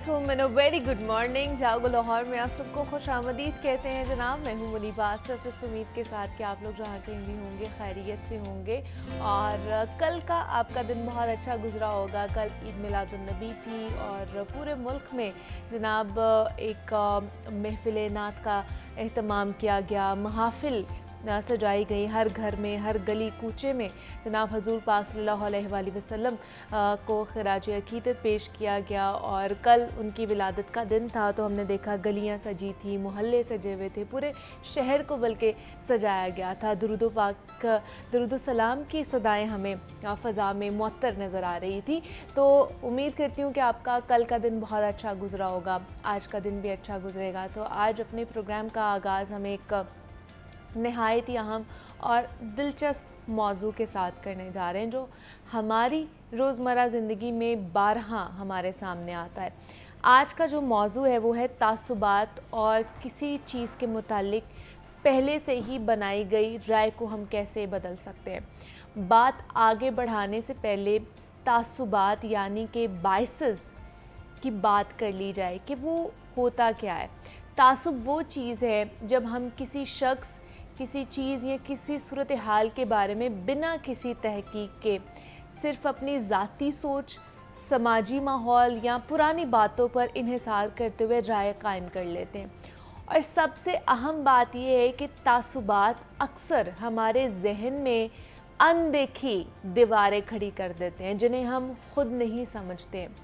वालेकुम and very good morning. जागो लाहौर में आप सबको खुश आमदीद कहते हैं जनाब। मैं हूँ मुनीबा आसिफ, इस उम्मीद के साथ कि आप लोग जहाँ कहीं भी होंगे खैरियत से होंगे और कल का आपका दिन बहुत अच्छा गुजरा होगा। कल ईद मिलादुन्नबी थी और पूरे मुल्क में जनाब एक महफिल नात का एहतमाम किया गया, महाफिल सजाई गई। हर घर में, हर गली कूचे में जनाब हजूर पाक सल्लल्लाहु अलैहि वसल्लम को खिराज अकीदत पेश किया गया और कल उनकी विलादत का दिन था। तो हमने देखा गलियां सजी थी, मोहल्ले सजे हुए थे, पूरे शहर को बल्कि सजाया गया था। दुरूदो पाक, दुरूदो सलाम की सदाएं हमें फ़ज़ा में मुअत्तर नज़र आ रही थी। तो उम्मीद करती हूँ कि आपका कल का दिन बहुत अच्छा गुजरा होगा, आज का दिन भी अच्छा गुजरेगा। तो आज अपने प्रोग्राम का आगाज़ हम एक नहायत ही अहम और दिलचस्प मौजू के साथ करने जा रहे हैं, जो हमारी रोज़मर्रा ज़िंदगी में बारहा हमारे सामने आता है। आज का जो मौजू है वो है तासुबात और किसी चीज़ के मुतालिक पहले से ही बनाई गई राय को हम कैसे बदल सकते हैं। बात आगे बढ़ाने से पहले तासुबात यानी कि बायसेस की बात कर ली जाए कि वो होता क्या है। तासुब वो चीज़ है जब हम किसी शख्स, किसी चीज़ या किसी सूरत हाल के बारे में बिना किसी तहकीक के सिर्फ़ अपनी ज़ाती सोच, समाजी माहौल या पुरानी बातों पर इन्हिसार करते हुए राय कायम कर लेते हैं। और सबसे अहम बात यह है कि तासुबात अक्सर हमारे जहन में अनदेखी दीवारें खड़ी कर देते हैं जिन्हें हम खुद नहीं समझते हैं।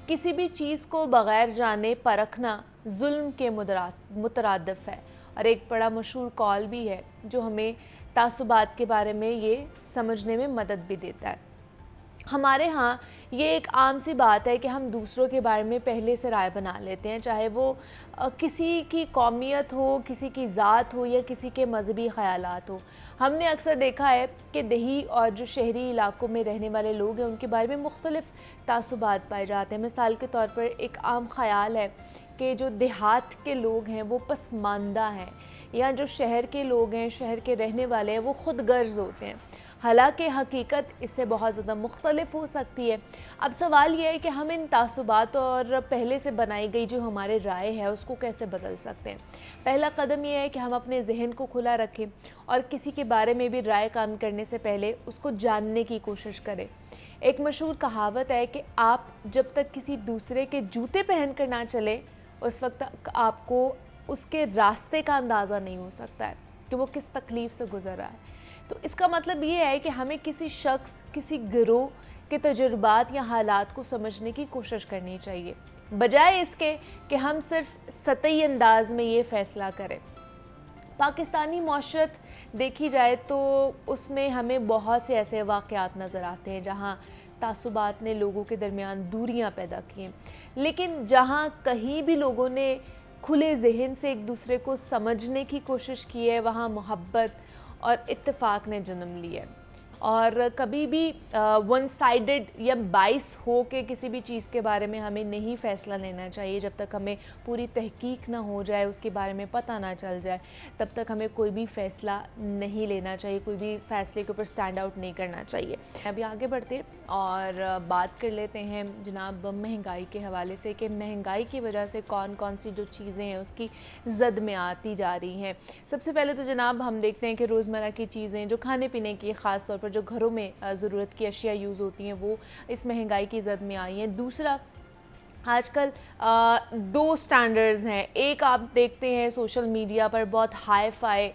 किसी भी चीज़ को बग़ैर जाने परखना जुल्म के मुतरादिफ है और एक बड़ा मशहूर कॉल भी है जो हमें तासुबात के बारे में ये समझने में मदद भी देता है। हमारे यहाँ ये एक आम सी बात है कि हम दूसरों के बारे में पहले से राय बना लेते हैं, चाहे वो किसी की कौमियत हो, किसी की ज़ात हो या किसी के मजहबी ख़यालात हो। हमने अक्सर देखा है कि देही और जो शहरी इलाकों में रहने वाले लोग हैं उनके बारे में मुख्तलिफ़ तासुबात पाए जाते हैं। मिसाल के तौर पर एक आम ख़याल है कि जो देहात के लोग हैं वो पसमानदा हैं, या जो शहर के लोग हैं, शहर के रहने वाले हैं, वो ख़ुद गर्ज़ होते हैं। हालांकि हकीकत इससे बहुत ज़्यादा मुख्तलिफ हो सकती है। अब सवाल यह है कि हम इन तासुबात और पहले से बनाई गई जो हमारे राय है उसको कैसे बदल सकते हैं। पहला कदम यह है कि हम अपने जहन को खुला रखें और किसी के बारे में भी राय कायम करने से पहले उसको जानने की कोशिश करें। एक मशहूर कहावत है कि आप जब तक किसी दूसरे के जूते पहन कर ना चले उस वक्त तक आपको उसके रास्ते का अंदाज़ा नहीं हो सकता है कि वो किस तकलीफ़ से गुज़र रहा है। तो इसका मतलब ये है कि हमें किसी शख्स, किसी गिरोह के तजुर्बात या हालात को समझने की कोशिश करनी चाहिए, बजाय इसके कि हम सिर्फ सतही अंदाज में ये फ़ैसला करें। पाकिस्तानी मौशरत देखी जाए तो उसमें हमें बहुत से ऐसे वाक़यात नज़र आते हैं जहाँ तासुबात ने लोगों के दरमियान दूरियां पैदा की हैं, लेकिन जहाँ कहीं भी लोगों ने खुले जहन से एक दूसरे को समझने की कोशिश की है वहाँ मोहब्बत और इत्तेफाक ने जन्म लिया है। और कभी भी वन साइडेड या बाइस हो के किसी भी चीज़ के बारे में हमें नहीं फ़ैसला लेना चाहिए। जब तक हमें पूरी तहकीक ना हो जाए, उसके बारे में पता ना चल जाए, तब तक हमें कोई भी फ़ैसला नहीं लेना चाहिए, कोई भी फ़ैसले के ऊपर स्टैंड आउट नहीं करना चाहिए। अभी आगे बढ़ते हैं और बात कर लेते हैं जनाब महंगाई के हवाले से कि महंगाई की वजह से कौन कौन सी जो चीज़ें हैं उसकी ज़द में आती जा रही हैं। सबसे पहले तो जनाब हम देखते हैं कि रोज़मर्रा की चीज़ें जो खाने पीने की, ख़ास तौर पर जो घरों में ज़रूरत की अशिया यूज़ होती हैं वो इस महंगाई की ज़द में आई हैं। दूसरा, आजकल दो स्टैंडर्ड्स हैं। एक आप देखते हैं सोशल मीडिया पर बहुत हाई फाई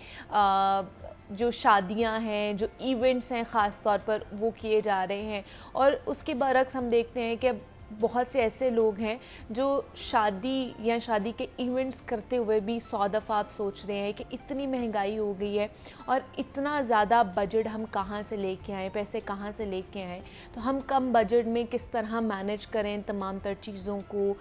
जो शादियां हैं, जो इवेंट्स हैं ख़ास तौर पर वो किए जा रहे हैं, और उसके बरक्स हम देखते हैं कि बहुत से ऐसे लोग हैं जो शादी या शादी के इवेंट्स करते हुए भी 100 दफ़ा आप सोच रहे हैं कि इतनी महंगाई हो गई है और इतना ज़्यादा बजट हम कहाँ से लेके आएँ, पैसे कहाँ से लेके आएँ। तो हम कम बजट में किस तरह मैनेज करें तमाम तर चीज़ों को,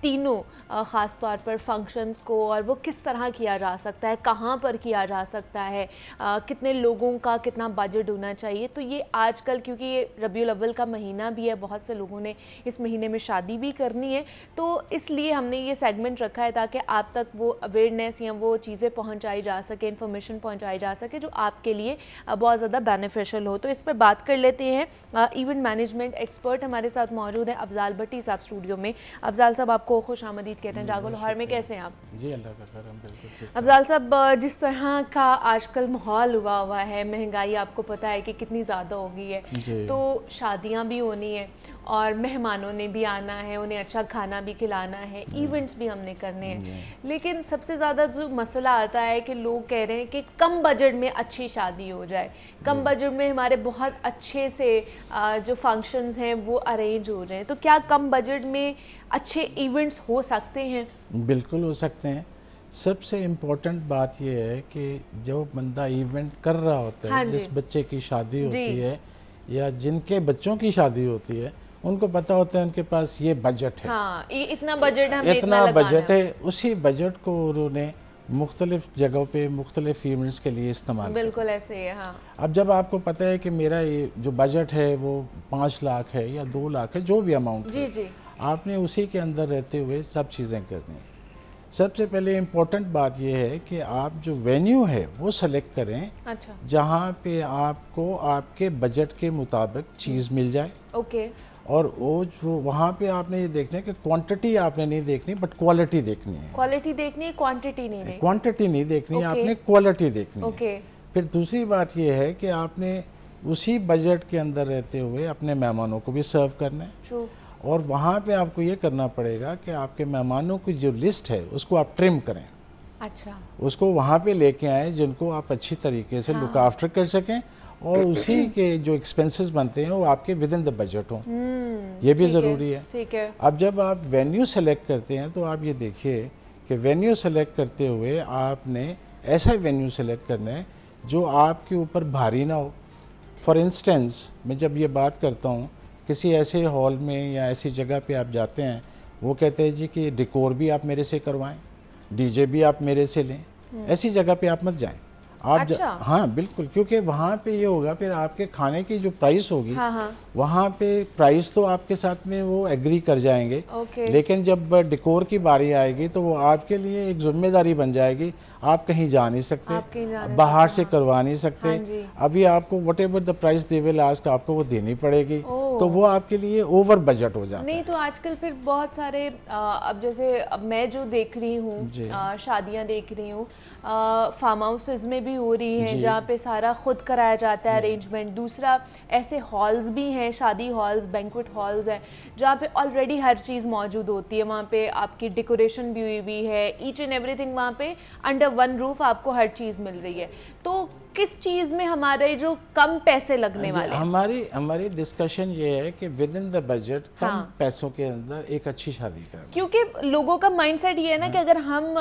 तीनों ख़ास तौर पर फंक्शंस को, और वो किस तरह किया जा सकता है, कहाँ पर किया जा सकता है, कितने लोगों का कितना बजट होना चाहिए। तो ये आजकल, क्योंकि ये रबीउल अव्वल का महीना भी है, बहुत से लोगों ने इस इस महीने में शादी भी करनी है, तो इसलिए हमने ये सेगमेंट रखा है ताकि आप तक वो अवेयरनेस या वो चीज़ें पहुंचाई जा सके, इन्फॉर्मेशन पहुंचाई जा सके जो आपके लिए बहुत ज़्यादा बेनिफिशियल हो। तो इस पर बात कर लेते हैं। इवेंट मैनेजमेंट एक्सपर्ट हमारे साथ मौजूद हैं अफजाल भट्टी साहब स्टूडियो में। अफजाल साहब, आपको खुश आमदीद कहते हैं जागो लाहौर में। कैसे हैं आप? जी अल्लाह का करम, बिल्कुल। अफजाल साहब, जिस तरह का आजकल माहौल हुआ है, महंगाई आपको पता है कि कितनी ज़्यादा हो गई है, तो शादियां भी होनी है और मेहमानों ने भी आना है, उन्हें अच्छा खाना भी खिलाना है, इवेंट्स भी हमने करने हैं, लेकिन सबसे ज़्यादा जो मसला आता है कि लोग कह रहे हैं कि कम बजट में अच्छी शादी हो जाए, कम बजट में हमारे बहुत अच्छे से जो फंक्शंस हैं वो अरेंज हो जाएं। तो क्या कम बजट में अच्छे इवेंट्स हो सकते हैं? बिल्कुल हो सकते हैं। सबसे इम्पोर्टेंट बात यह है कि जो बंदा इवेंट कर रहा होता है, हाँ जिस बच्चे की शादी होती है या जिनके बच्चों की शादी होती है, उनको पता होता है उनके पास ये बजट है, हाँ, ये इतना बजट है, इतना बजट है। उसी बजट को उन्होंने मुख्तलिफ जगहों पे मुख्तलिफ इवेंट्स के लिए इस्तेमाल। बिल्कुल ऐसे ही है। हाँ। अब जब आपको पता है कि मेरा ये जो बजट है वो 5 लाख है या 2 लाख है, जो भी अमाउंट है, जी, आपने उसी के अंदर रहते हुए सब चीज़ें करनी है। सबसे पहले इम्पोर्टेंट बात यह है कि आप जो वेन्यू है वो सेलेक्ट करें, अच्छा, जहाँ पे आपको आपके बजट के मुताबिक चीज़ मिल जाए। ओके। और वो जो वहाँ पे आपने ये देखना है कि क्वांटिटी आपने नहीं देखनी बट क्वालिटी देखनी है। क्वालिटी देखनी है, क्वांटिटी नहीं। क्वांटिटी नहीं देखनी है, Okay. आपने क्वालिटी देखनी है। ओके। फिर दूसरी बात ये है कि आपने उसी बजट के अंदर रहते हुए अपने मेहमानों को भी सर्व करना है। ट्रू। और वहाँ पे आपको ये करना पड़ेगा कि आपके मेहमानों की जो लिस्ट है उसको आप ट्रिम करें। अच्छा। उसको वहाँ पे लेके आएँ जिनको आप अच्छी तरीके से लुक आफ्टर कर सकें और उसी के जो एक्सपेंसेस बनते हैं वो आपके विद इन द बजट हों। ये भी ज़रूरी है। ठीक है। अब जब आप वेन्यू सेलेक्ट करते हैं तो आप ये देखिए कि वेन्यू सेलेक्ट करते हुए आपने ऐसा वेन्यू सेलेक्ट करना है जो आपके ऊपर भारी ना हो। फॉर इंस्टेंस, मैं जब ये बात करता हूँ किसी ऐसे हॉल में या ऐसी जगह पे आप जाते हैं, वो कहते हैं जी कि डेकोर भी आप मेरे से करवाएं, डीजे भी आप मेरे से लें, ऐसी जगह पे आप मत जाएं। आप अच्छा। हाँ बिल्कुल, क्योंकि वहाँ पे ये होगा फिर आपके खाने की जो प्राइस होगी, हाँ। वहाँ पे प्राइस तो आपके साथ में वो एग्री कर जाएंगे, ओके। लेकिन जब डेकोर की बारी आएगी तो वो आपके लिए एक जिम्मेदारी बन जाएगी। आप कहीं जा नहीं सकते, बाहर से करवा नहीं सकते। अभी आपको what ever the price they will ask, आपको वो देनी पड़ेगी, तो वो आपके लिए ओवर बजट हो जाता है। नहीं तो आजकल फिर बहुत सारे अब जैसे अब मैं जो देख रही हूँ, शादियाँ देख रही हूँ, फार्म हाउसेज में भी हो रही हैं जहाँ पे सारा खुद कराया जाता है अरेंजमेंट। दूसरा ऐसे हॉल्स भी हैं, शादी हॉल्स, बैंक्वेट हॉल्स हैं जहाँ पे ऑलरेडी हर चीज़ मौजूद होती है। वहाँ पे आपकी डेकोरेशन भी हुई है, ईच एंड एवरीथिंग वहाँ पे अंडर वन रूफ आपको हर चीज़ मिल रही है। तो किस चीज़ में हमारे जो कम पैसे लगने वाले हैं? हमारी डिस्कशन ये है कि विद इन द बजट कम पैसों के अंदर एक अच्छी शादी करना। क्योंकि लोगों का माइंडसेट ये है ना कि अगर हम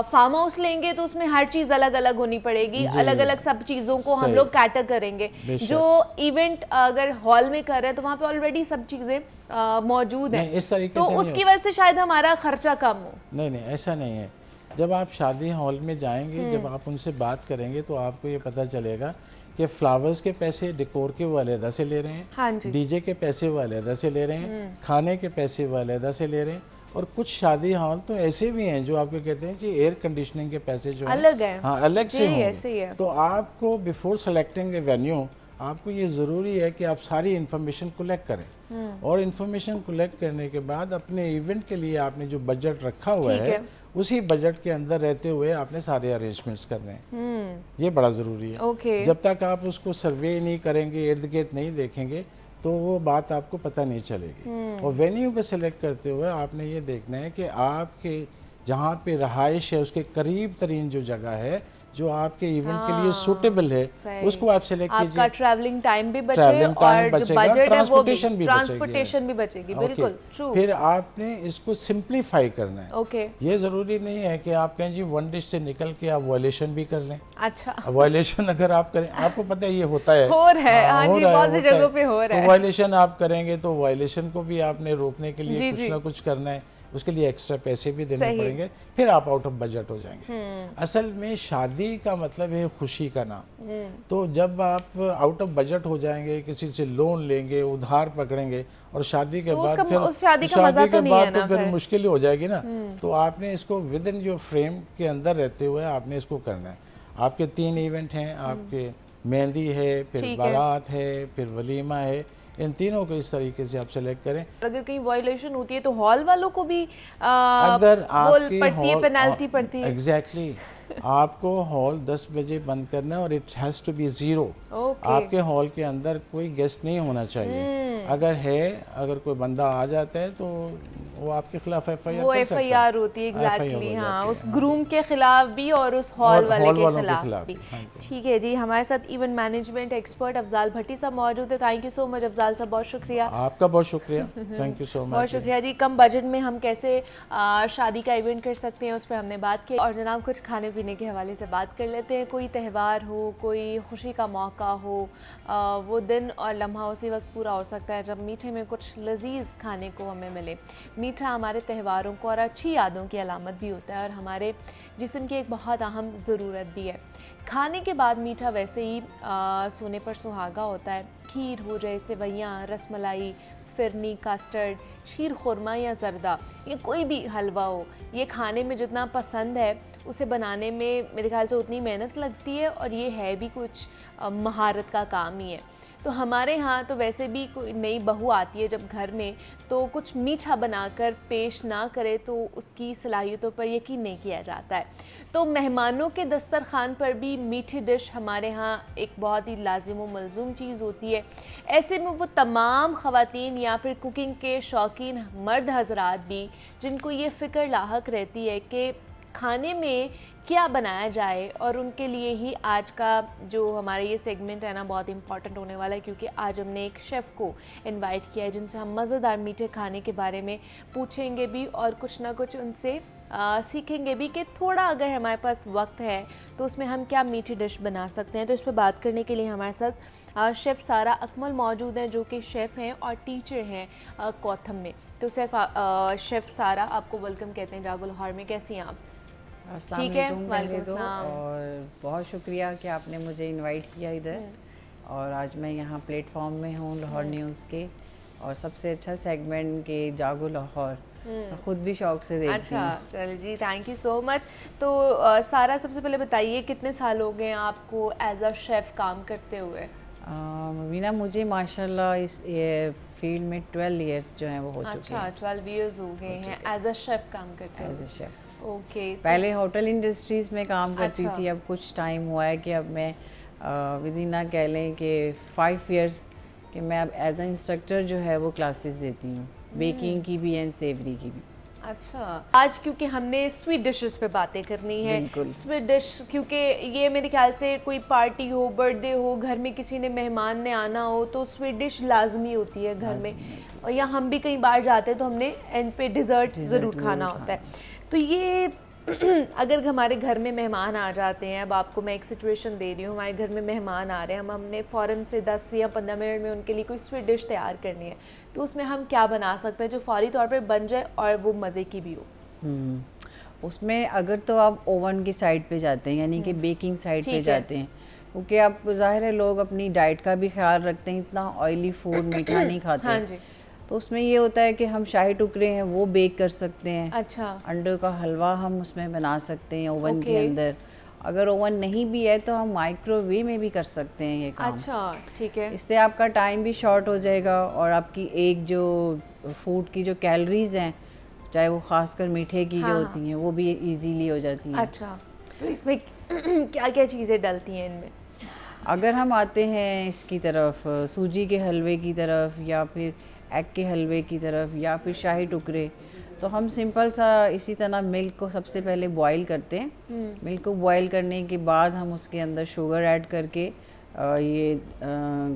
फार्म हाउस लेंगे तो उसमें हर चीज़ अलग अलग होनी पड़ेगी, अलग अलग सब चीज़ों को हम लोग कैटर करेंगे। जो इवेंट अगर हॉल में कर रहे हैं तो वहाँ पे ऑलरेडी सब चीज़ें मौजूद हैं, इस तरीके तो से उसकी वजह से शायद हमारा खर्चा कम हो। नहीं, ऐसा नहीं है। जब आप शादी हॉल में जाएंगे, जब आप उनसे बात करेंगे तो आपको ये पता चलेगा कि फ्लावर्स के पैसे डेकोर के वाले अलग से ले रहे हैं, हाँ जी। डीजे के पैसे वाले अलग से ले रहे हैं, खाने के पैसे वाले अलग से ले रहे हैं। और कुछ शादी हॉल तो ऐसे भी हैं जो आपको कहते हैं कि एयर कंडीशनिंग के पैसे जो अलग है, हाँ अलग से होंगे। तो आपको बिफोर सेलेक्टिंग ए वेन्यू आपको ये ज़रूरी है कि आप सारी इन्फॉर्मेशन कलेक्ट करें और इन्फॉर्मेशन कलेक्ट करने के बाद अपने इवेंट के लिए आपने जो बजट रखा हुआ है उसी बजट के अंदर रहते हुए आपने सारे अरेंजमेंट्स करने हैं। ये बड़ा ज़रूरी है। जब तक आप उसको सर्वे नहीं करेंगे, इर्द गिर्द नहीं देखेंगे, तो वो बात आपको पता नहीं चलेगी। और वेन्यू को सिलेक्ट करते हुए आपने ये देखना है कि आपके जहाँ पे रहाइश है उसके करीब तरीन जो जगह है जो आपके इवेंट के लिए सूटेबल है, उसको आप सिलेक्ट कीजिए। आपका ट्रैवलिंग टाइम भी बचे और जो बजट है वो भी, ट्रांसपोर्टेशन भी बचेगी। बिल्कुल ट्रू। फिर आपने इसको सिंप्लीफाई करना है। ओके। ये जरूरी नहीं है कि आप कहें जी वन डिश से निकल के आप वॉयलेशन भी कर लें। अच्छा। वॉयलेशन अगर आप करें, आपको पता है ये होता है, हो रहा है, हाँ जी, बहुत सी जगहों पे हो रहा है। वॉयलेशन आप करेंगे तो वॉयलेशन को भी आपने रोकने के लिए कुछ ना कुछ करना है। उसके लिए एक्स्ट्रा पैसे भी देने सही। पड़ेंगे, फिर आप आउट ऑफ बजट हो जाएंगे। असल में शादी का मतलब है खुशी का नाम। तो जब आप आउट ऑफ बजट हो जाएंगे, किसी से लोन लेंगे, उधार पकड़ेंगे, और शादी के तो बाद फिर उस शादी का मजा तो नहीं है ना फिर फिर। मुश्किल हो जाएगी ना। तो आपने इसको विद इन योर फ्रेम के अंदर रहते हुए आपने इसको करना है। आपके 3 इवेंट हैं, आपके मेहंदी है, फिर ठीक है। बारात है, फिर वलीमा है। इन तीनों को इस तरीके से आप सेलेक्ट करें। अगर कहीं वायलेशन होती है तो हॉल वालों को भी अगर आपके पड़ती है, हॉल पेनल्टी पड़ती है। एग्जैक्टली आपको हॉल 10 बजे बंद करना है और it has to be 0। Okay. आपके हॉल के अंदर कोई गेस्ट नहीं होना चाहिए। अगर कोई बंदा आ जाता है तो वो आपके खिलाफ एफआईआर वो कर सकता है। एफआईआर होती है, FIR हो एग्जैक्टली। हाँ, जाती है, उस हाँ ग्रूम के खिलाफ भी और उस हॉल वाले हॉल के वालों के खिलाफ खिलाफ भी। भी, हाँ जी। ठीक है जी, हमारे साथ इवेंट मैनेजमेंट एक्सपर्ट अफजाल भट्टी साहब मौजूद है। Thank you so much Afzal साहब, बहुत शुक्रिया। आपका बहुत शुक्रिया, थैंक यू सो बहुत मच। शुक्रिया जी। कम बजट में हम कैसे शादी का इवेंट कर सकते हैं उस पर हमने बात की। और जनाब कुछ खाने पीने के हवाले से बात कर लेते हैं। कोई त्यौहार हो, कोई खुशी का मौका हो, वो दिन और लम्हा उसी वक्त पूरा हो सकता है जब मीठे में कुछ लजीज खाने को हमें मिले। मीठा हमारे त्यौहारों को और अच्छी यादों की अलामत भी होता है और हमारे जिस्म की एक बहुत अहम ज़रूरत भी है। खाने के बाद मीठा वैसे ही सोने पर सुहागा होता है। खीर हो जाए, सेवैयाँ, रसमलाई, फिरनी, कस्टर्ड, शीर खुरमा या जर्दा, ये कोई भी हलवा हो, ये खाने में जितना पसंद है उसे बनाने में मेरे ख्याल से उतनी मेहनत लगती है और ये है भी कुछ महारत का काम ही है। तो हमारे यहाँ तो वैसे भी कोई नई बहू आती है जब घर में, तो कुछ मीठा बनाकर पेश ना करे तो उसकी सलाहियतों पर यकीन नहीं किया जाता है। तो मेहमानों के दस्तरखान पर भी मीठी डिश हमारे यहाँ एक बहुत ही लाजिम व मलजूम चीज़ होती है। ऐसे में वो तमाम ख़वातीन या फिर कुकिंग के शौकीन मर्द हजरात भी जिनको ये फ़िक्र लाहक रहती है कि खाने में क्या बनाया जाए, और उनके लिए ही आज का जो हमारा ये सेगमेंट है ना बहुत इंपॉर्टेंट होने वाला है, क्योंकि आज हमने एक शेफ़ को इनवाइट किया है जिनसे हम मज़ेदार मीठे खाने के बारे में पूछेंगे भी और कुछ ना कुछ उनसे सीखेंगे भी कि थोड़ा अगर हमारे पास वक्त है तो उसमें हम क्या मीठी डिश बना सकते हैं। तो इस पर बात करने के लिए हमारे साथ शेफ़ सारा अकमल मौजूद हैं जो कि शेफ़ हैं और टीचर हैं कौथम में। तो शेफ़ सारा, आपको वेलकम कहते हैं जागो लाहौर में। कैसी हैं आप? ठीक है, वालेकुम तो अस्सलाम। और बहुत शुक्रिया कि आपने मुझे इनवाइट किया इधर, और आज मैं यहाँ प्लेटफॉर्म में हूँ लाहौर न्यूज़ के, और सबसे अच्छा सेगमेंट के जागो लाहौर खुद भी शौक से देखती अच्छा, हूँ। चलिए जी, थैंक यू सो मच। तो सारा, सबसे पहले बताइए कितने साल हो गए आपको एज अ शेफ़ काम करते हुए? मीना, मुझे माशाल्लाह इस ये फील्ड में 12 इयर्स जो हैं वो हो चुके अच्छा, हैं 12 इयर्स हो गए हैं एज अ शेफ़ काम करते एज हुए। ए शेफ़। ओके। पहले होटल इंडस्ट्रीज़ में काम करती अच्छा। थी, अब कुछ टाइम हुआ है कि अब मैं विद इन ना कह लें कि 5 इयर्स कि मैं अब एज ए इंस्ट्रक्टर जो है वो क्लासेस देती हूँ, बेकिंग की भी एंड सेवरी की भी। अच्छा, आज क्योंकि हमने स्वीट डिशेस पे बातें करनी है। बिल्कुल। स्वीट डिश क्योंकि ये मेरे ख्याल से कोई पार्टी हो, बर्थडे हो, घर में किसी ने मेहमान ने आना हो तो स्वीट डिश लाजमी होती है घर में। और या हम भी कहीं बाहर जाते हैं तो हमने एंड पे डिज़र्ट ज़रूर खाना होता है। तो ये अगर हमारे घर में मेहमान आ जाते हैं, अब आपको मैं एक सिचुएशन दे रही हूँ, हमारे घर में मेहमान आ रहे हैं, हमने फ़ौरन से 10 या 15 मिनट में उनके लिए कोई स्वीट डिश तैयार करनी है, तो उसमें हम क्या बना सकते हैं जो फौरी तौर पे बन जाए और वो मज़े की भी हो? उसमें अगर तो आप ओवन की साइड पे जाते हैं, यानी कि बेकिंग साइड पे जाते हैं, क्योंकि आप ज़ाहिर है लोग अपनी डाइट का भी ख्याल रखते हैं, इतना ऑयली फूड मीठा नहीं खाते। हाँ जी। तो उसमें ये होता है कि हम शाही टुकड़े हैं वो बेक कर सकते हैं। अच्छा। अंडों का हलवा हम उसमें बना सकते हैं ओवन के ओके। अंदर। अगर ओवन नहीं भी है तो हम माइक्रोवेव में भी कर सकते हैं ये काम। अच्छा, ठीक है। इससे आपका टाइम भी शॉर्ट हो जाएगा और आपकी एक जो फूड की जो कैलोरीज हैं, चाहे वो खासकर मीठे की जो होती हैं, वो भी इजीली हो जाती हैं। अच्छा, तो इसमें क्या क्या चीज़ें डलती हैं इनमें? अगर हम आते हैं इसकी तरफ, सूजी के हलवे की तरफ, या फिर एग के हलवे की तरफ, या फिर शाही टुकड़े, तो हम सिंपल सा इसी तरह मिल्क को सबसे पहले बॉईल करते हैं। मिल्क को बॉईल करने के बाद हम उसके अंदर शुगर ऐड करके ये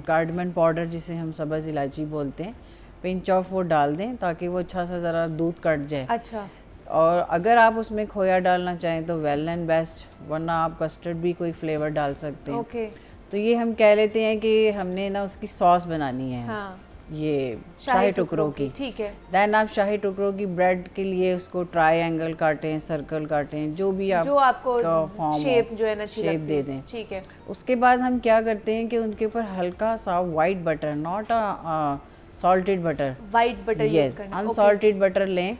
कार्डमन पाउडर जिसे हम सब्ज़ इलायची बोलते हैं, पिंच ऑफ वो डाल दें ताकि वो अच्छा सा ज़रा दूध कट जाए। अच्छा। और अगर आप उसमें खोया डालना चाहें तो वेल एंड बेस्ट, वरना आप कस्टर्ड भी कोई फ्लेवर डाल सकते हैं। ओके। तो ये हम कह लेते हैं कि हमने ना उसकी सॉस बनानी है। हाँ। ये शाही टुकड़ों की। ठीक है। देन आप शाही टुकड़ों की ब्रेड के लिए उसको ट्रायंगल काटें, सर्कल काटें, जो भी आप जो आपको शेप जो है ना अच्छी शेप लगती दे है। दें। ठीक है। उसके बाद हम क्या करते हैं कि उनके ऊपर हल्का सा white butter, not salted butter, white butter use yes, करना। अनसॉल्टेड बटर लें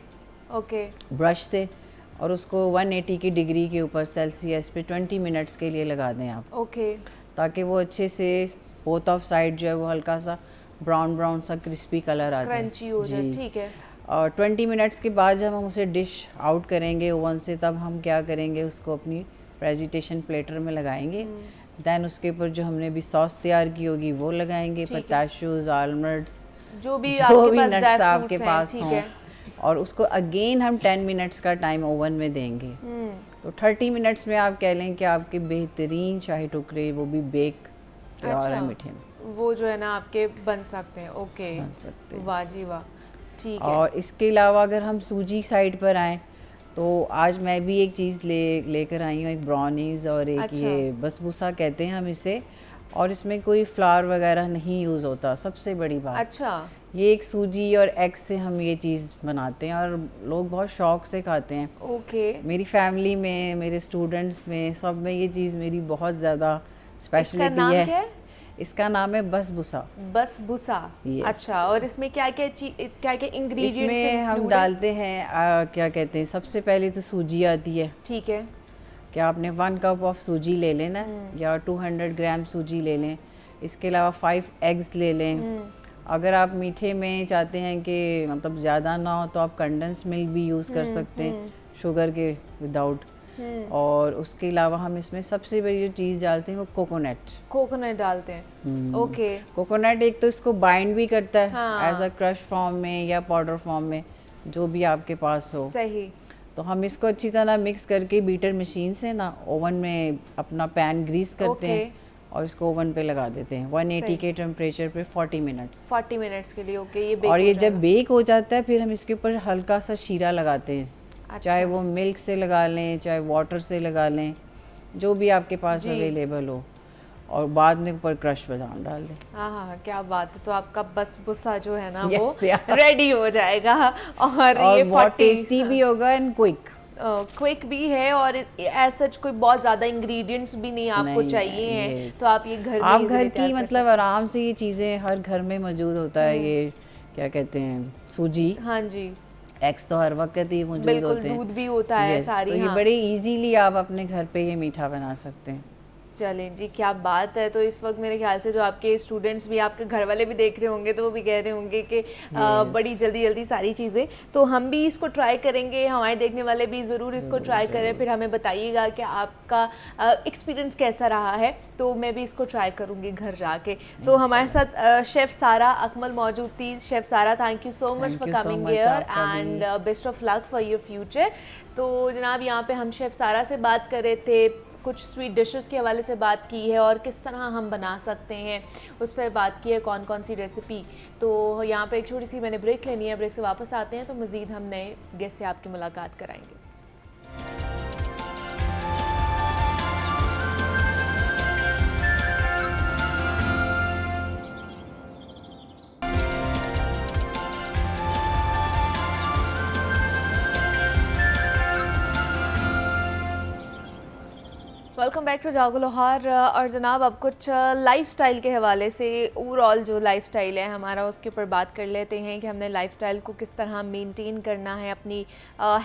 ओके। ब्रश से, और उसको 180 की डिग्री के ऊपर सेल्सियस पे 20 मिनट्स के लिए लगा दें आप, ओके। ताकि वो अच्छे से बोथ ऑफ साइड जो है वो हल्का सा ब्राउन ब्राउन सा क्रिस्पी कलर आ जाए, क्रंची हो जाए। ठीक है। और 20 मिनट्स के बाद जब हम उसे डिश आउट करेंगे ओवन से, तब हम क्या करेंगे, उसको अपनी प्रेजेंटेशन प्लेटर में लगाएंगे। देन उसके ऊपर जो हमने भी सॉस तैयार की होगी वो लगाएंगे, पिस्ताशियोज, आलमंड्स, जो भी नट्स आपके हैं, पास ठीक हों, है। और उसको अगेन हम 10 मिनट्स का टाइम ओवन में देंगे। तो 30 मिनट्स में आप कह लें कि आपके बेहतरीन शाही टुकड़े, वो भी बेक तैयार है मीठे में, वो जो है ना आपके बन सकते हैं। ओके, बन सकते हैं। वाह जी वाह। ठीक है। और इसके अलावा अगर हम सूजी साइड पर आएँ, तो आज मैं भी एक चीज़ लेकर आई हूँ, एक ब्राउनीज़ और एक अच्छा। ये बसबूसा कहते हैं हम इसे, और इसमें कोई फ्लावर वगैरह नहीं यूज़ होता, सबसे बड़ी बात। अच्छा। ये एक सूजी और एग से हम ये चीज़ बनाते हैं और लोग बहुत शौक से खाते हैं। ओके। मेरी फैमिली में, मेरे स्टूडेंट्स में, सब में ये चीज़ मेरी बहुत ज़्यादा स्पेशलिटी नाम है। क्या है? इसका नाम है बसबूसा। बसबूसा। Yes. अच्छा, और इसमें क्या क्या इंग्रेडिएंट्स इसमें हम डालते हैं क्या कहते हैं, सबसे पहले तो सूजी आती है। ठीक है। कि आपने 1 कप ऑफ सूजी ले लेना, या 200 ग्राम सूजी ले लें। इसके अलावा 5 एग्स ले लें। अगर आप मीठे में चाहते हैं कि मतलब ज़्यादा ना हो, तो आप कंडेंस मिल्क भी यूज़ कर सकते हैं, शुगर के विदाउट। और उसके अलावा हम इसमें सबसे बड़ी जो चीज़ डालते हैं वो कोकोनट डालते हैं। ओके। कोकोनट एक तो इसको बाइंड भी करता है हाँ। एज अ क्रश फॉर्म में या पाउडर फॉर्म में, जो भी आपके पास हो। सही। तो हम इसको अच्छी तरह मिक्स करके बीटर मशीन से ना ओवन में अपना पैन ग्रीस करते हैं और इसको ओवन पे लगा देते हैं 180 के टेम्परेचर पे 40 मिनट्स के लिए। ओके, ये बेक और हो ये जाएगा। जब बेक हो जाता है, फिर हम इसके ऊपर हल्का सा शीरा लगाते हैं। अच्छा। चाहे वो मिल्क से लगा लें, चाहे वाटर से लगा लें, जो भी आपके पास अवेलेबल हो, और बाद में ऊपर क्रश बादाम डाल दें। हाँ हाँ, क्या बात है। तो आपका बसबूसा जो है ना Yes, वो yeah. रेडी हो जाएगा, और ये बहुत टेस्टी भी होगा एंड क्विक भी है, और ऐसा कोई बहुत ज़्यादा इंग्रेडिएंट्स भी नहीं आपको चाहिए हैं। तो आप ये घर में आप easily घर तैयार की कर मतलब आराम से ये चीज़ें हर घर में मौजूद होता है। ये क्या कहते हैं, सूजी, हाँ जी, एग्स तो हर वक्त ही मौजूद बिल्कुल, होते हैं, दूध भी होता है Yes, सारी। तो ये हाँ। बड़े इजीली आप अपने घर पे ये मीठा बना सकते हैं। चलें जी, क्या बात है। तो इस वक्त मेरे ख्याल से जो आपके स्टूडेंट्स भी, आपके घर वाले भी देख रहे होंगे, तो वो भी कह रहे होंगे कि बड़ी जल्दी जल्दी सारी चीज़ें। तो हम भी इसको ट्राई करेंगे, हमारे देखने वाले भी ज़रूर इसको ट्राई करें, फिर हमें बताइएगा कि आपका एक्सपीरियंस कैसा रहा है। तो मैं भी इसको ट्राई करूँगी घर जाके। तो हमारे साथ शेफ़ सारा अकमल मौजूद थी। शेफ़ सारा, thank you so much for coming here and best of luck for your future. तो जनाब, यहाँ पे हम शेफ़ सारा से बात कर रहे थे, कुछ स्वीट डिशेस के हवाले से बात की है, और किस तरह हम बना सकते हैं उस पर बात की है, कौन कौन सी रेसिपी। तो यहाँ पे एक छोटी सी मैंने ब्रेक लेनी है, ब्रेक से वापस आते हैं तो मज़ीद हम नए गेस्ट से आपकी मुलाकात कराएंगे। वेलकम बैक टू जागो लाहौर। और जनाब, अब कुछ लाइफस्टाइल के हवाले से, ओवरऑल जो लाइफस्टाइल है हमारा, उसके ऊपर बात कर लेते हैं कि हमने लाइफस्टाइल को किस तरह मेंटेन करना है, अपनी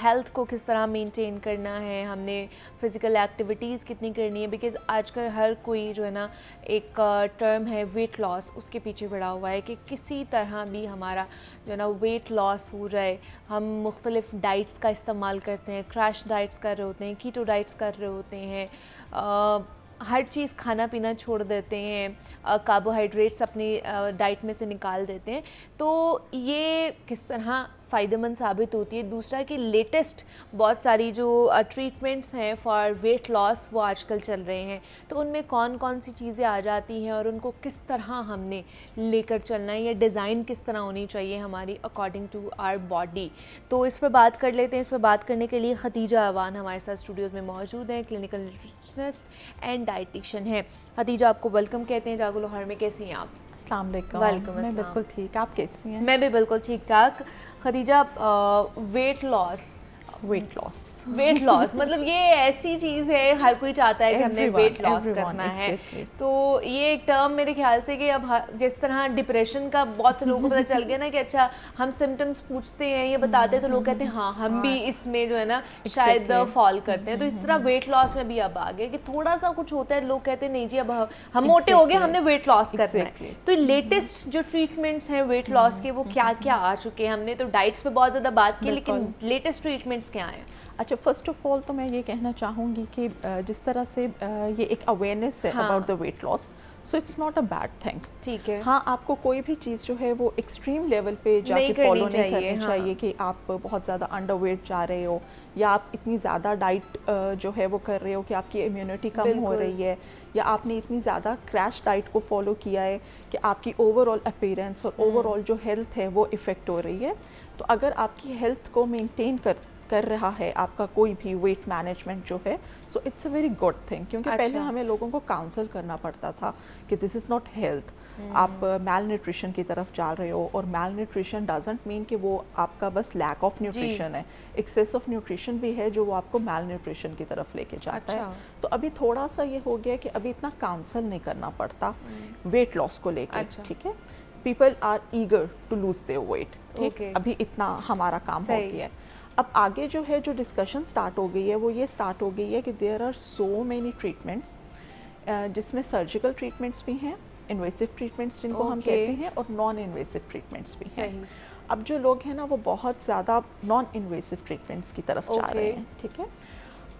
हेल्थ को किस तरह मेंटेन करना है, हमने फ़िज़िकल एक्टिविटीज़ कितनी करनी है। बिकॉज़ आजकल हर कोई जो है ना, एक टर्म है वेट लॉस, उसके पीछे पड़ा हुआ है कि किसी तरह भी हमारा जो है ना वेट लॉस हो जाए। हम मुख्तलिफ़ डाइट्स का इस्तेमाल करते हैं, क्रैश डाइट्स कर रहे होते हैं, कीटो डाइट्स कर रहे होते हैं, हर चीज़ खाना पीना छोड़ देते हैं, कार्बोहाइड्रेट्स अपनी डाइट में से निकाल देते हैं। तो ये किस तरह फ़ायदेमंद साबित होती है। दूसरा कि लेटेस्ट बहुत सारी जो ट्रीटमेंट्स हैं फॉर वेट लॉस वो आजकल चल रहे हैं, तो उनमें कौन कौन सी चीज़ें आ जाती हैं और उनको किस तरह हमने लेकर चलना है, या डिज़ाइन किस तरह होनी चाहिए हमारी अकॉर्डिंग टू आवर बॉडी। तो इस पर बात कर लेते हैं। इस पर बात करने के लिए खदीजा अवान हमारे साथ स्टूडियोज़ में मौजूद हैं, क्लिनिकल न्यूट्रिशनिस्ट एंड डाइटिशियन हैं। खदीजा, आपको वेलकम कहते हैं जागो लाहौर में। कैसी हैं आप? अस्सलाम वालेकुम। वालेकुम मैं अस्सलाम। बिल्कुल ठीक, आप कैसी हैं? मैं भी बिल्कुल ठीक ठाक। Khadija, weight loss weight loss, weight loss मतलब ये ऐसी चीज़ है, हर कोई चाहता है कि हमने Everyone, वेट लॉस everyone, करना है। exactly. तो ये एक टर्म मेरे ख्याल से कि अब जिस तरह डिप्रेशन का बहुत से लोगों को पता चल गया ना कि अच्छा हम सिम्टम्स पूछते हैं, ये बताते हैं तो लोग कहते हैं हाँ हम भी इसमें जो है ना शायद Exactly. फॉल करते हैं। तो इस तरह वेट लॉस में भी अब आ गया कि थोड़ा सा कुछ होता है, लोग कहते हैं नहीं जी अब हम मोटे हो गए, Exactly. हमने वेट लॉस करना है। Exactly. तो लेटेस्ट जो ट्रीटमेंट्स हैं वेट लॉस के वो क्या क्या आ चुके हैं? हमने तो डाइट्स पे बहुत ज़्यादा बात की, लेकिन लेटेस्ट ट्रीटमेंट्स क्या हैं? अच्छा, फर्स्ट ऑफ ऑल तो मैं ये कहना चाहूँगी कि जिस तरह से ये एक अवेयरनेस है about the weight loss, so it's not a bad thing. ठीक है। हाँ, आपको कोई भी चीज़ जो है वो एक्सट्रीम लेवल पे जाके फॉलो नहीं करनी चाहिए कि आप बहुत ज़्यादा अंडरवेट जा रहे हो या आप इतनी ज़्यादा डाइट जो है वो कर रहे हो कि आपकी इम्यूनिटी कम हो रही है, या आपने इतनी ज़्यादा क्रैश डाइट को फॉलो किया है कि आपकी ओवरऑल अपीयरेंस और ओवरऑल जो हेल्थ है वो इफ़ेक्ट हो रही है। तो अगर आपकी हेल्थ को मेंटेन कर रहा है आपका कोई भी वेट मैनेजमेंट जो है, so it's a very good thing. क्योंकि पहले हमें लोगों को काउंसल करना पड़ता था कि दिस इज़ नॉट हेल्थ, आप मैल न्यूट्रिशन की तरफ जा रहे हो, और मैल न्यूट्रिशन डजंट मीन कि वो आपका बस लैक ऑफ न्यूट्रिशन है, एक्सेस ऑफ न्यूट्रिशन भी है जो वो आपको मैल न्यूट्रिशन की तरफ लेके जाता है। तो अभी थोड़ा सा ये हो गया कि अभी इतना काउंसल नहीं करना पड़ता वेट लॉस को लेकर। ठीक है, people are eager to lose their weight. ठीक, अभी इतना हमारा काम हो गया है। अब आगे जो है जो डिस्कशन स्टार्ट हो गई है वो ये स्टार्ट हो गई है कि there are so many treatments, जिसमें सर्जिकल ट्रीटमेंट्स भी हैं, इन्वेसिव ट्रीटमेंट्स जिनको हम कहते हैं, और नॉन इन्वेसिव ट्रीटमेंट्स भी हैं। अब जो लोग हैं ना वो बहुत ज़्यादा नॉन इन्वेसिव ट्रीटमेंट्स की तरफ जा रहे हैं। ठीक है,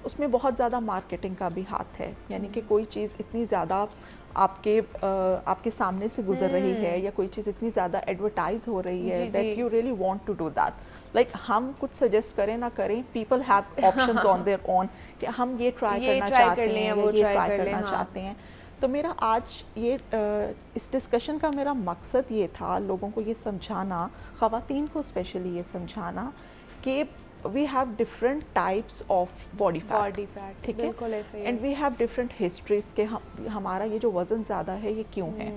उसमें बहुत ज़्यादा मार्केटिंग का भी हाथ है, यानी कि कोई चीज़ इतनी ज़्यादा आपके सामने से गुजर रही है या कोई चीज़ इतनी ज़्यादा एडवर्टाइज हो रही है that you really want to do that. Like हम कुछ सजेस्ट करें ना करें, people have options on their own कि हम ये ट्राई करना चाहते हैं या ये ट्राई करना चाहते हैं। तो मेरा आज ये इस डिस्कशन का मेरा मकसद ये था लोगों को ये समझाना, ख़वातीन को स्पेशली ये समझाना कि we have different types of body fat, ठीक है, and we have different histories के हमारा ये जो वज़न ज़्यादा है ये क्यों है।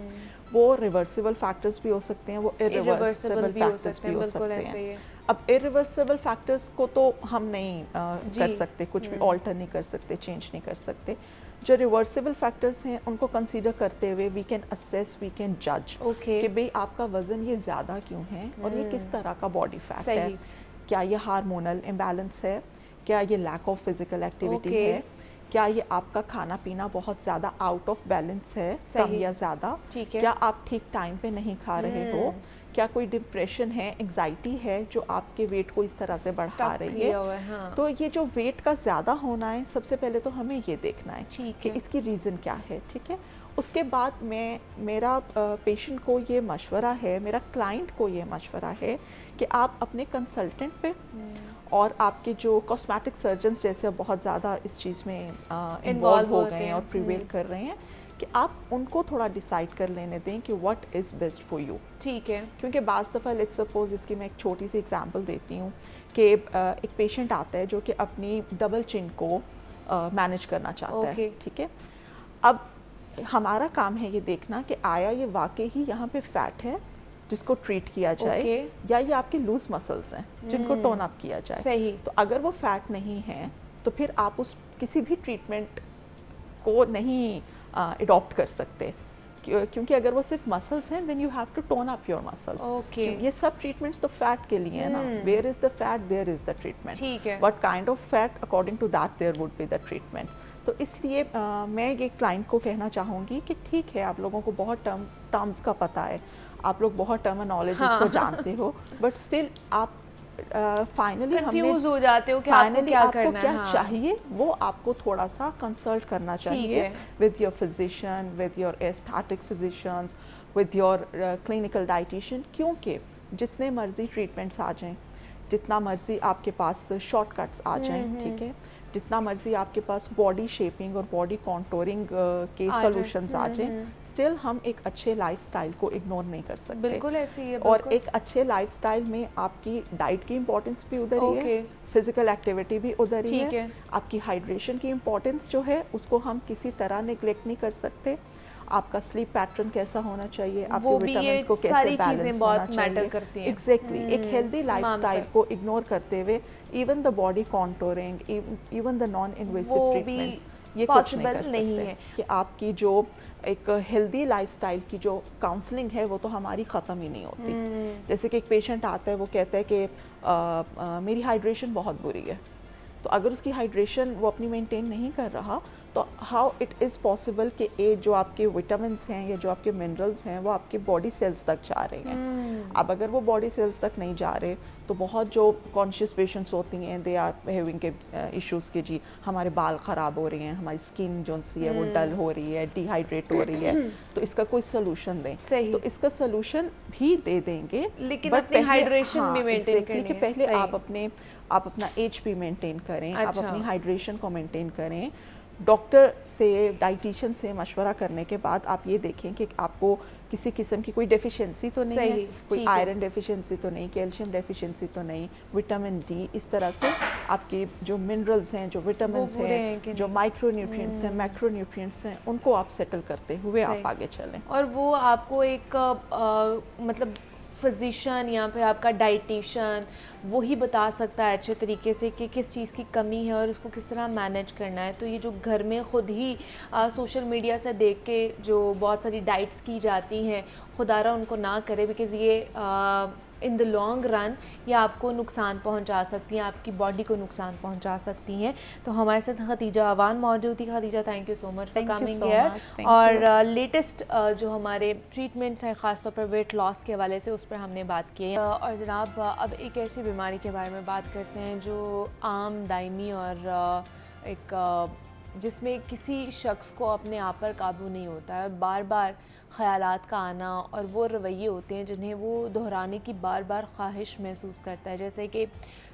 वो रिवर्सिबल फैक्टर्स भी हो सकते हैं, वो इरिवर्सिबल फैक्टर्स भी हो सकते हैं। अब इरिवर्सिबल फैक्टर्स को तो हम नहीं कर सकते, कुछ भी ऑल्टर नहीं कर सकते, चेंज नहीं कर सकते। जो रिवर्सिबल फैक्टर्स हैं उनको कंसीडर करते हुए we can assess, we can जज कि भाई आपका वज़न ये ज़्यादा क्यों है और ये किस तरह का बॉडी फैट है। क्या ये हार्मोनल इम्बैलेंस है, क्या ये लैक ऑफ फिजिकल एक्टिविटी है, क्या ये आपका खाना पीना बहुत ज़्यादा आउट ऑफ बैलेंस है, कम या ज़्यादा, क्या आप ठीक टाइम पे नहीं खा रहे हो, क्या कोई डिप्रेशन है, एंग्जाइटी है जो आपके वेट को इस तरह से बढ़ा रही है। तो ये जो वेट का ज़्यादा होना है, सबसे पहले तो हमें ये देखना है कि इसकी रीज़न क्या है। ठीक है, उसके बाद मेरा पेशेंट को ये मशवरा है, मेरा क्लाइंट को ये मशवरा है कि आप अपने कंसल्टेंट पे और आपके जो कॉस्मेटिक सर्जन्स जैसे बहुत ज़्यादा इस चीज़ में इन्वॉल्व हो गए हैं और प्रिवेल कर रहे हैं, कि आप उनको थोड़ा डिसाइड कर लेने दें कि what is best for you. ठीक है, क्योंकि बाज़ दफ़ा लेट्स सपोज, इसकी मैं एक छोटी सी एग्जांपल देती हूँ कि एक पेशेंट आता है जो कि अपनी डबल चिन को मैनेज करना चाहता है। ठीक है, अब हमारा काम है ये देखना कि आया ये वाकई ही यहाँ पे फैट है जिसको ट्रीट किया जाए, या ये आपके लूज मसल्स हैं जिनको टोन अप किया जाए। सही। तो अगर वो फैट नहीं है तो फिर आप उस किसी भी ट्रीटमेंट को नहीं अडॉप्ट कर सकते, क्योंकि अगर वो सिर्फ मसल्स हैं then you have to tone up your muscles. ये सब ट्रीटमेंट्स तो फैट के लिए है ना, where is the fat there is the treatment, what kind of fat according to that there would be the treatment. तो इसलिए मैं ये क्लाइंट को कहना चाहूँगी कि ठीक है, आप लोगों को बहुत टर्म्स का पता है, आप लोग बहुत टर्मिनोलॉजीज को जानते हो, बट स्टिल आप फाइनली कंफ्यूज हो जाते हो कि आपको क्या करना है। क्या चाहिए वो आपको थोड़ा सा कंसल्ट करना चाहिए with your physician, with your aesthetic physicians, with your clinical dietitian. क्योंकि जितने मर्जी ट्रीटमेंट्स आ जाएं, जितना मर्जी आपके पास शॉर्टकट्स आ जाएं, ठीक है, जितना मर्जी आपके पास बॉडी शेपिंग और बॉडी कॉन्टोरिंग के सॉल्यूशंस आ जाएं, स्टिल हम एक अच्छे लाइफस्टाइल को इग्नोर नहीं कर सकते। बिल्कुल ऐसे ही है। और एक अच्छे लाइफस्टाइल में आपकी डाइट की इम्पोर्टेंस भी उधर ही है, फिजिकल एक्टिविटी भी उधर ही है, आपकी हाइड्रेशन की इम्पोर्टेंस जो है उसको हम किसी तरह निगलेक्ट नहीं कर सकते, आपका स्लीप पैटर्न कैसा होना चाहिए, वो आपके भी विटामिन्स ये को कैसे सारी बैलेंस चीज़ें होना बहुत मैटर चाहिए। करती हैं। एग्जैक्टली एक हेल्दी लाइफस्टाइल को इग्नोर करते हुए even the body contouring, even the non invasive वो भी ट्रीटमेंट्स ये कुछ नहीं possible कर नहीं सकते है। कि आपकी जो एक हेल्दी लाइफस्टाइल की जो काउंसलिंग है वो तो हमारी ख़त्म ही नहीं होती। जैसे कि एक पेशेंट आता है, वो कहता है कि मेरी हाइड्रेशन बहुत बुरी है, तो अगर उसकी हाइड्रेशन वो अपनी मेंटेन नहीं कर रहा तो हाउ इट इज़ पॉसिबल कि ये जो आपके विटामिन्स हैं या जो आपके मिनरल्स हैं वो आपके बॉडी सेल्स तक जा रहे हैं। अब अगर वो बॉडी सेल्स तक नहीं जा रहे तो बहुत जो कॉन्शियस पेशेंट्स होती हैं दे आर हैविंग के इश्यूज़ के जी हमारे बाल ख़राब हो रहे हैं, हमारी स्किन जो सी है वो डल हो रही है, डिहाइड्रेट हो रही है, तो इसका कोई सोल्यूशन दें। सही। तो इसका सोल्यूशन भी दे देंगे, लेकिन but अपनी पहले- हाइड्रेशन भी मेंटेन exactly, करनी कि है। पहले सही। आप अपना एज भी मेंटेन करें, आप अच्छा। अपनी हाइड्रेशन को मेंटेन करें। डॉक्टर से, डाइटिशियन से मशवरा करने के बाद आप ये देखें कि आपको किसी किस्म की कोई डेफिशिएंसी तो नहीं है, सही, कोई ठीक है। आयरन डेफिशिएंसी तो नहीं, कैल्शियम डेफिशिएंसी तो नहीं, विटामिन डी, इस तरह से आपके जो मिनरल्स हैं, जो विटामिन्स पूरे हैं कि हैं, जो माइक्रो न्यूट्रिएंट्स हैं, मैक्रो न्यूट्रिएंट्स हैं, उनको आप सेटल करते हुए सही। आप आगे चलें। और वो आपको एक मतलब फिजिशियन या फिर आपका डाइटिशियन वही बता सकता है अच्छे तरीके से कि किस चीज़ की कमी है और उसको किस तरह मैनेज करना है। तो ये जो घर में ख़ुद ही सोशल मीडिया से देख के जो बहुत सारी डाइट्स की जाती हैं, खुदारा उनको ना करे, बिकॉज़ ये इन द लॉन्ग रन ये आपको नुकसान पहुंचा सकती हैं, आपकी बॉडी को नुकसान पहुंचा सकती हैं। तो हमारे साथ खदीजा अवान मौजूद थी। Khadija, thank you so much for Thank you coming so here. much. Thank और लेटेस्ट जो हमारे ट्रीटमेंट्स हैं ख़ासतौर पर वेट लॉस के हवाले से, उस पर हमने बात की है। और जनाब अब एक ऐसी बीमारी के बारे में बात करते हैं जो आम, दायमी और एक जिसमें किसी शख्स को अपने आप पर काबू नहीं होता है। बार बार ख़यालात का आना और वो रवैये होते हैं जिन्हें वो दोहराने की बार बार ख्वाहिश महसूस करता है, जैसे कि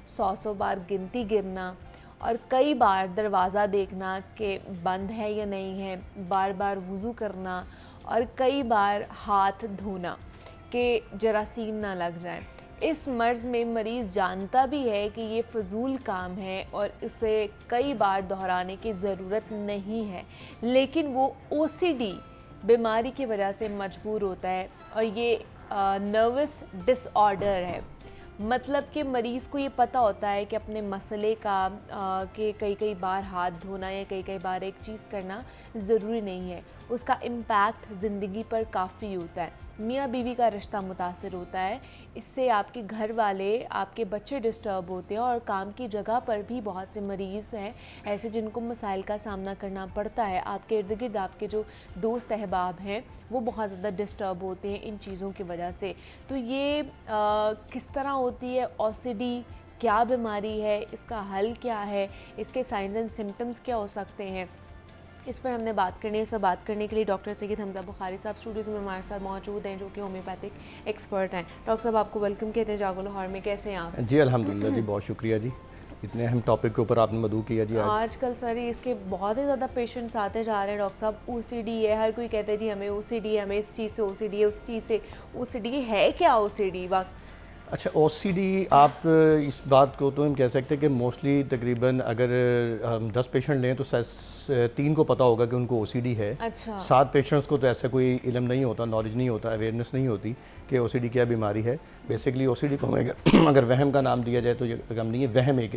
100 बार गिनती गिरना और कई बार दरवाज़ा देखना कि बंद है या नहीं है, बार बार वज़ू करना और कई बार हाथ धोना कि जरासीम ना लग जाए। इस मर्ज़ में मरीज़ जानता भी है कि ये फ़जूल काम है और उसे कई बार दोहराने की ज़रूरत नहीं है, लेकिन वो OCD बीमारी की वजह से मजबूर होता है। और ये नर्वस डिसऑर्डर है, मतलब कि मरीज़ को ये पता होता है कि अपने मसले का कि कई बार हाथ धोना या कई बार एक चीज़ करना ज़रूरी नहीं है, उसका इम्पैक्ट ज़िंदगी पर काफ़ी होता है। मियाँ बीवी का रिश्ता मुतासिर होता है, इससे आपके घर वाले, आपके बच्चे डिस्टर्ब होते हैं और काम की जगह पर भी बहुत से मरीज़ हैं ऐसे जिनको मसाइल का सामना करना पड़ता है। आपके इर्द गिर्द आपके जो दोस्त अहबाब हैं वो बहुत ज़्यादा डिस्टर्ब होते हैं इन चीज़ों की वजह से। तो ये किस तरह होती है OCD, क्या बीमारी है, इसका हल क्या है, इसके साइंस एंड सिम्टम्स क्या हो सकते हैं, इस पर हमने बात करनी है। इस पर बात करने के लिए डॉक्टर सैयद हमजा बुखारी साहब स्टूडियोज़ में हमारे साथ मौजूद हैं, जो कि होम्योपैथिक एक्सपर्ट हैं। डॉक्टर साहब, आपको वेलकम कहते हैं जागो लाहौर में। कैसे हैं आप? जी अल्हम्दुलिल्लाह जी, बहुत शुक्रिया जी, इतने अहम टॉपिक के ऊपर आपने मदऊ किया जी। आजकल सर इसके बहुत ही ज़्यादा पेशेंट्स आते जा रहे हैं। डॉक्टर साहब OCD है, हर कोई कहता है जी हमें OCD है, हमें इस चीज़ से OCD है, उस चीज़ से OCD है। क्या OCD? अच्छा, OCD आप इस बात को तो हम कह सकते हैं कि मोस्टली तकरीबन अगर हम 10 पेशेंट लें तो 3 को पता होगा कि उनको OCD है। अच्छा। 7 पेशेंट्स को तो ऐसा कोई इल्म नहीं होता, नॉलेज नहीं होता, अवेयरनेस नहीं होती कि OCD क्या बीमारी है। बेसिकली OCD को हमें अगर वहम का नाम दिया जाए तो ये गम नहीं है,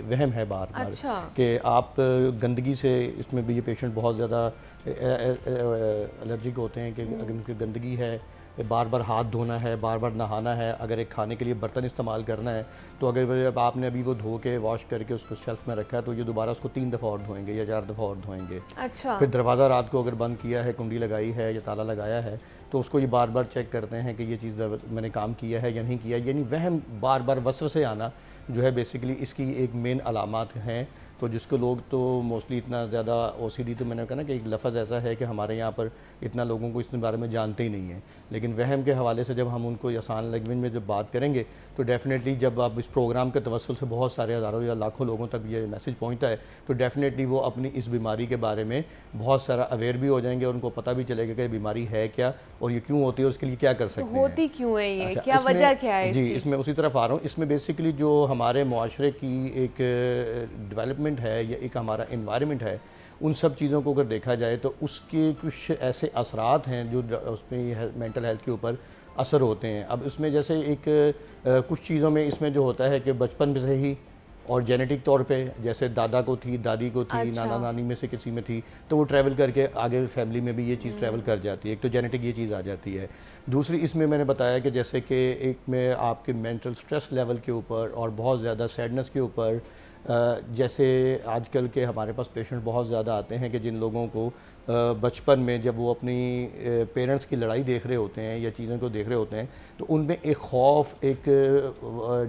वहम है बार बार। अच्छा। कि आप गंदगी से, इसमें भी ये पेशेंट बहुत ज़्यादा एलर्जिक होते हैं कि अगर उनकी गंदगी है, बार बार हाथ धोना है, बार बार नहाना है, अगर एक खाने के लिए बर्तन इस्तेमाल करना है तो अगर आपने अभी वो धो के वॉश करके उसको शेल्फ में रखा है तो ये दोबारा उसको 3 दफ़ा और धोएंगे या 4 दफ़ा और धोएंगे। अच्छा। फिर दरवाज़ा रात को अगर बंद किया है, कुंडी लगाई है या ताला लगाया है तो उसको ये बार बार चेक करते हैं कि ये चीज़ मैंने काम किया है या नहीं किया। यानी वहम, बार बार वसवसे आना जो है बेसिकली इसकी एक मेन अलामात हैं। तो जिसको लोग तो मोस्टली इतना ज़्यादा OCD, तो मैंने कहा ना कि एक लफ्ज़ ऐसा है कि हमारे यहाँ पर इतना लोगों को इस बारे में जानते ही नहीं है। लेकिन वहम के हवाले से जब हम उनको आसान लैंग्वेज में जब बात करेंगे तो डेफ़िनेटली जब आप इस प्रोग्राम के तवस्सुल से बहुत सारे हज़ारों या लाखों लोगों तक ये मैसेज पहुँचता है तो डेफ़िनेटली वो अपनी इस बीमारी के बारे में बहुत सारा अवेयर भी हो जाएंगे और उनको पता भी चलेगा कि बीमारी है क्या और ये क्यों होती है और उसके लिए क्या कर सकते हैं। होती क्यों है ये? अच्छा, क्या वजह क्या है जी, इसकी? इसमें उसी तरफ आ रहा हूँ। इसमें बेसिकली जो हमारे मुआशरे की एक डेवलपमेंट एनवायरनमेंट है या एक हमारा एनवायरनमेंट है, उन सब चीज़ों को अगर देखा जाए तो उसके कुछ ऐसे असरात हैं जो उसमें मेंटल हेल्थ के ऊपर असर होते हैं। अब इसमें जैसे एक कुछ चीज़ों में इसमें जो होता है कि बचपन से ही और जेनेटिक तौर पे, जैसे दादा को थी, दादी को थी, अच्छा। नाना नानी में से किसी में थी, तो वो ट्रैवल करके आगे फैमिली में भी ये चीज़ ट्रैवल कर जाती है। एक तो जेनेटिक ये चीज़ आ जाती है। दूसरी इसमें मैंने बताया कि जैसे कि एक में आपके मेंटल स्ट्रेस लेवल के ऊपर और बहुत ज़्यादा सैडनेस के ऊपर, जैसे आजकल के हमारे पास पेशेंट बहुत ज़्यादा आते हैं कि जिन लोगों को बचपन में जब वो अपनी पेरेंट्स की लड़ाई देख रहे होते हैं या चीज़ों को देख रहे होते हैं तो उनमें एक खौफ, एक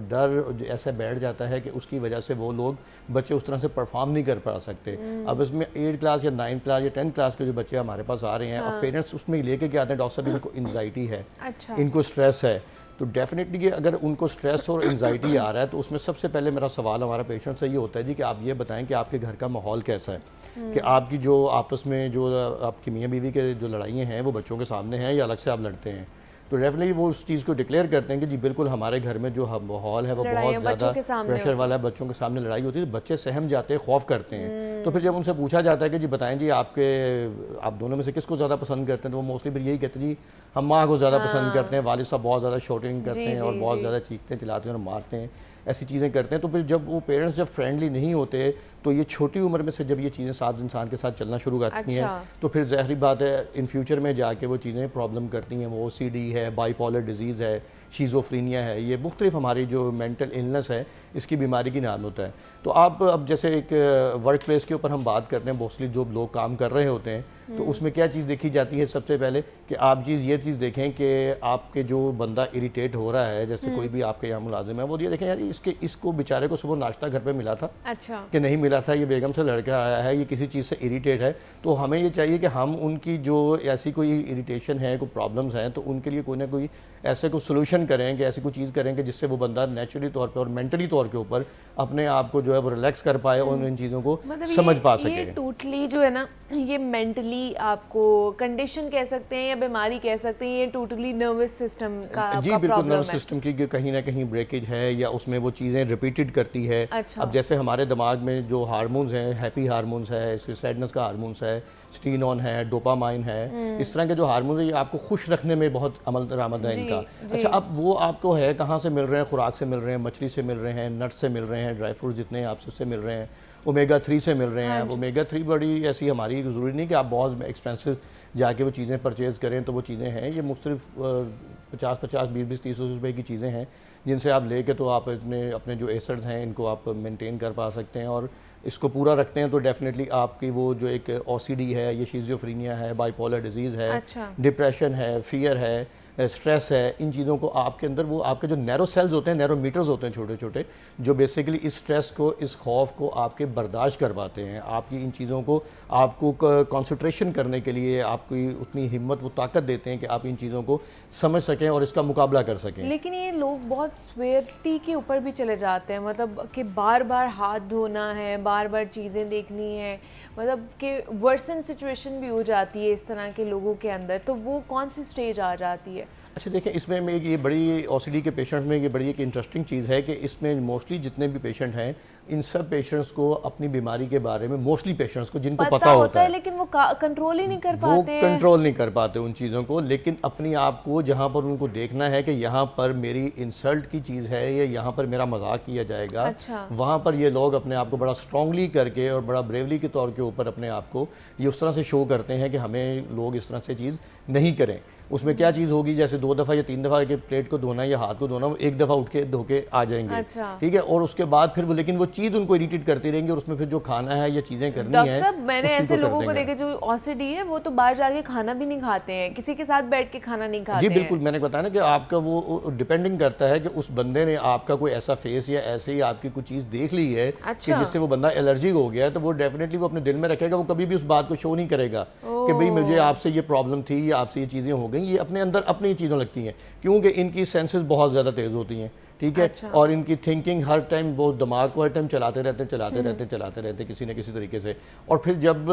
डर ऐसा बैठ जाता है कि उसकी वजह से वो लोग बच्चे उस तरह से परफॉर्म नहीं कर पा सकते। अब इसमें 8 क्लास या 9 क्लास या 10 क्लास के जो बच्चे हमारे पास आ रहे हैं, अब पेरेंट्स उसमें लेके क्या आते हैं, डॉक्टर साहब इनको एंजाइटी है, अच्छा। इनको स्ट्रेस है। तो डेफिनेटली अगर उनको स्ट्रेस और एंजाइटी आ रहा है तो उसमें सबसे पहले मेरा सवाल हमारा पेशेंट से ये होता है जी कि आप ये बताएं कि आपके घर का माहौल कैसा है, कि आपकी जो आपस में जो आपकी मियाँ बीवी के जो लड़ाइयाँ हैं वो बच्चों के सामने हैं या अलग से आप लड़ते हैं। तो डेफिनेटली वो उस चीज़ को डिक्लेयर करते हैं कि जी बिल्कुल हमारे घर में जो माहौल है वो बहुत ज़्यादा प्रेशर वाला है, बच्चों के सामने लड़ाई होती है, बच्चे सहम जाते हैं, खौफ करते हैं। तो फिर जब उनसे पूछा जाता है कि जी बताएं जी आप दोनों में से किसको ज़्यादा पसंद करते हैं, तो वो मोस्टली फिर यही कहते हैं जी हम माँ को ज़्यादा पसंद करते हैं, वालिद साहब बहुत ज़्यादा शॉटिंग करते हैं और बहुत ज़्यादा चीखते हैं, चिल्लाते हैं और मारते हैं, ऐसी चीज़ें करते हैं। तो फिर जब वो पेरेंट्स जब फ्रेंडली नहीं होते तो ये छोटी उम्र में से जब ये चीज़ें साथ इंसान के साथ चलना शुरू करती हैं तो फिर ज़ाहिर बात है इन फ्यूचर में जाके वो चीज़ें प्रॉब्लम करती हैं। वो OCD है, बाइपोलर डिजीज़ है, शीज़ोफ्रीनिया है, ये मुख्तलिफ हमारी जो मेंटल इलनेस है इसकी बीमारी की नाम होता है। तो आप अब जैसे एक वर्क प्लेस के ऊपर हम बात करते हैं, मोस्टली जो लोग काम कर रहे होते हैं तो उसमें क्या चीज़ देखी जाती है, सबसे पहले कि आप ये चीज़ देखें कि आपके जो बंदा इरिटेट हो रहा है, जैसे कोई भी आपके यहाँ मुलाजिम है, वो ये देखें यार इसको बेचारे को सुबह नाश्ता घर पे मिला था, अच्छा, कि नहीं मिला था, ये बेगम से लड़का आया है, ये किसी चीज़ से इरिटेट है। तो हमें ये चाहिए कि हम उनकी जो ऐसी कोई इरिटेशन है, कोई प्रॉब्लम्स हैं, तो उनके लिए कोई ना कोई ऐसे कोई सोल्यूशन करें कि ऐसी कोई चीज़ करें कि जिससे वो बंदा नेचुरली तौर पर और मेंटली तौर के ऊपर अपने आप को जो है वो रिलैक्स कर पाए और इन चीज़ों को मतलब समझ पा सके। ये टोटली जो है ना, ये मेंटली आपको कंडीशन कह सकते हैं या बीमारी कह सकते हैं, ये टोटली नर्वस सिस्टम का जी बिल्कुल, नर्वस सिस्टम की कहीं ना कहीं ब्रेकेज है या उसमें वो चीज़ें रिपीटेड करती है। अच्छा। अब जैसे हमारे दिमाग में जो हार्मोन्स हैं, हैप्पी हार्मोन्स है, इसमें सैडनेस का हार्मोन्स है, स्टीनॉन है, डोपामाइन है, इस तरह के जो हार्मोन है ये आपको खुश रखने में बहुत अमल दरामद है इनका। अच्छा, अब वो आपको है कहाँ से मिल रहे हैं, खुराक से मिल रहे हैं, मछली से मिल रहे हैं, नट्स से मिल रहे हैं, ड्राई फ्रूट जितने हैं आपसे उससे मिल रहे हैं, ओमेगा 3 से मिल रहे हैं। ओमेगा 3 बड़ी ऐसी हमारी ज़रूरी नहीं कि आप बहुत एक्सपेंसिव जाके वो चीज़ें परचेज़ करें, तो वो चीज़ें हैं, ये मुख्तलिफ 50-50, 20-20, 30 रुपए की चीज़ें हैं जिनसे आप लेके तो आप अपने जो एसिड्स हैं इनको आप मेंटेन कर पा सकते हैं और इसको पूरा रखते हैं। तो डेफिनेटली आपकी वो जो एक OCD है, ये शीज़ोफ्रीनिया है, बाइपोलर डिजीज़ है, अच्छा। डिप्रेशन है, फियर है, स्ट्रेस है, इन चीज़ों को आपके अंदर वो आपके जो नैरो सेल्स होते हैं, नैरो मीटर्स होते हैं छोटे छोटे, जो बेसिकली इस स्ट्रेस को, इस खौफ को आपके बर्दाश्त करवाते हैं। आपकी इन चीज़ों को आपको कंसंट्रेशन करने के लिए आपकी उतनी हिम्मत, वो ताकत देते हैं कि आप इन चीज़ों को समझ सकें और इसका मुकाबला कर सकें। लेकिन ये लोग बहुत स्वेरिटी के ऊपर भी चले जाते हैं, मतलब कि बार बार हाथ धोना है, बार बार चीज़ें देखनी है, मतलब कि वर्सन सिचुएशन भी हो जाती है इस तरह के लोगों के अंदर। तो वो कौन सी स्टेज आ जाती है? अच्छा देखें, इसमें मैं ये बड़ी OCD के पेशेंट में ये बड़ी एक इंटरेस्टिंग चीज़ है कि इसमें मोस्टली जितने भी पेशेंट हैं, इन सब पेशेंट्स को अपनी बीमारी के बारे में, मोस्टली पेशेंट्स को जिनको पता होता है, लेकिन वो कंट्रोल ही नहीं कर पाते, वो कंट्रोल नहीं कर पाते उन चीज़ों को। लेकिन अपनी आप को जहाँ पर उनको देखना है कि यहाँ पर मेरी इंसल्ट की चीज़ है या यहाँ पर मेरा मजाक किया जाएगा, अच्छा। वहाँ पर ये लोग अपने आप को बड़ा स्ट्रांगली करके और बड़ा ब्रेवली के तौर के ऊपर अपने आप को ये उस तरह से शो करते हैं कि हमें लोग इस तरह से चीज़ नहीं करें। उसमें क्या चीज़ होगी, जैसे 2 दफ़ा या 3 दफ़ा के प्लेट को धोना या हाथ को धोना, वो 1 दफ़ा उठ के धो के आ जाएंगे। अच्छा। ठीक है, और उसके बाद फिर वो, लेकिन वो चीज़ उनको इरिटेट करती रहेंगी और उसमें फिर जो खाना है या चीज़ें करनी है। डॉक्टर साहब, मैंने ऐसे लोगों को देखे जो OCD है, वो तो बाहर जाके खाना भी नहीं खाते हैं, किसी के साथ बैठ के खाना नहीं खाते। जी बिल्कुल, मैंने बताया ना कि आपका वो डिपेंडिंग करता है कि उस बंदे ने आपका कोई ऐसा फेस या ऐसे ही आपकी कोई चीज़ देख ली है कि जिससे वो बंदा एलर्जिक हो गया है, तो वो डेफिनेटली वो अपने दिल में रखेगा, वो कभी भी उस बात को शो नहीं करेगा कि भाई मुझे आपसे ये प्रॉब्लम थी या आपसे ये चीज़ें हो गई। ये अपने अंदर अपनी चीज़ों लगती हैं क्योंकि इनकी सेंसेस बहुत ज़्यादा तेज़ होती हैं। ठीक है। अच्छा। और इनकी थिंकिंग हर टाइम, वो दिमाग को हर टाइम चलाते रहते किसी न किसी तरीके से। और फिर जब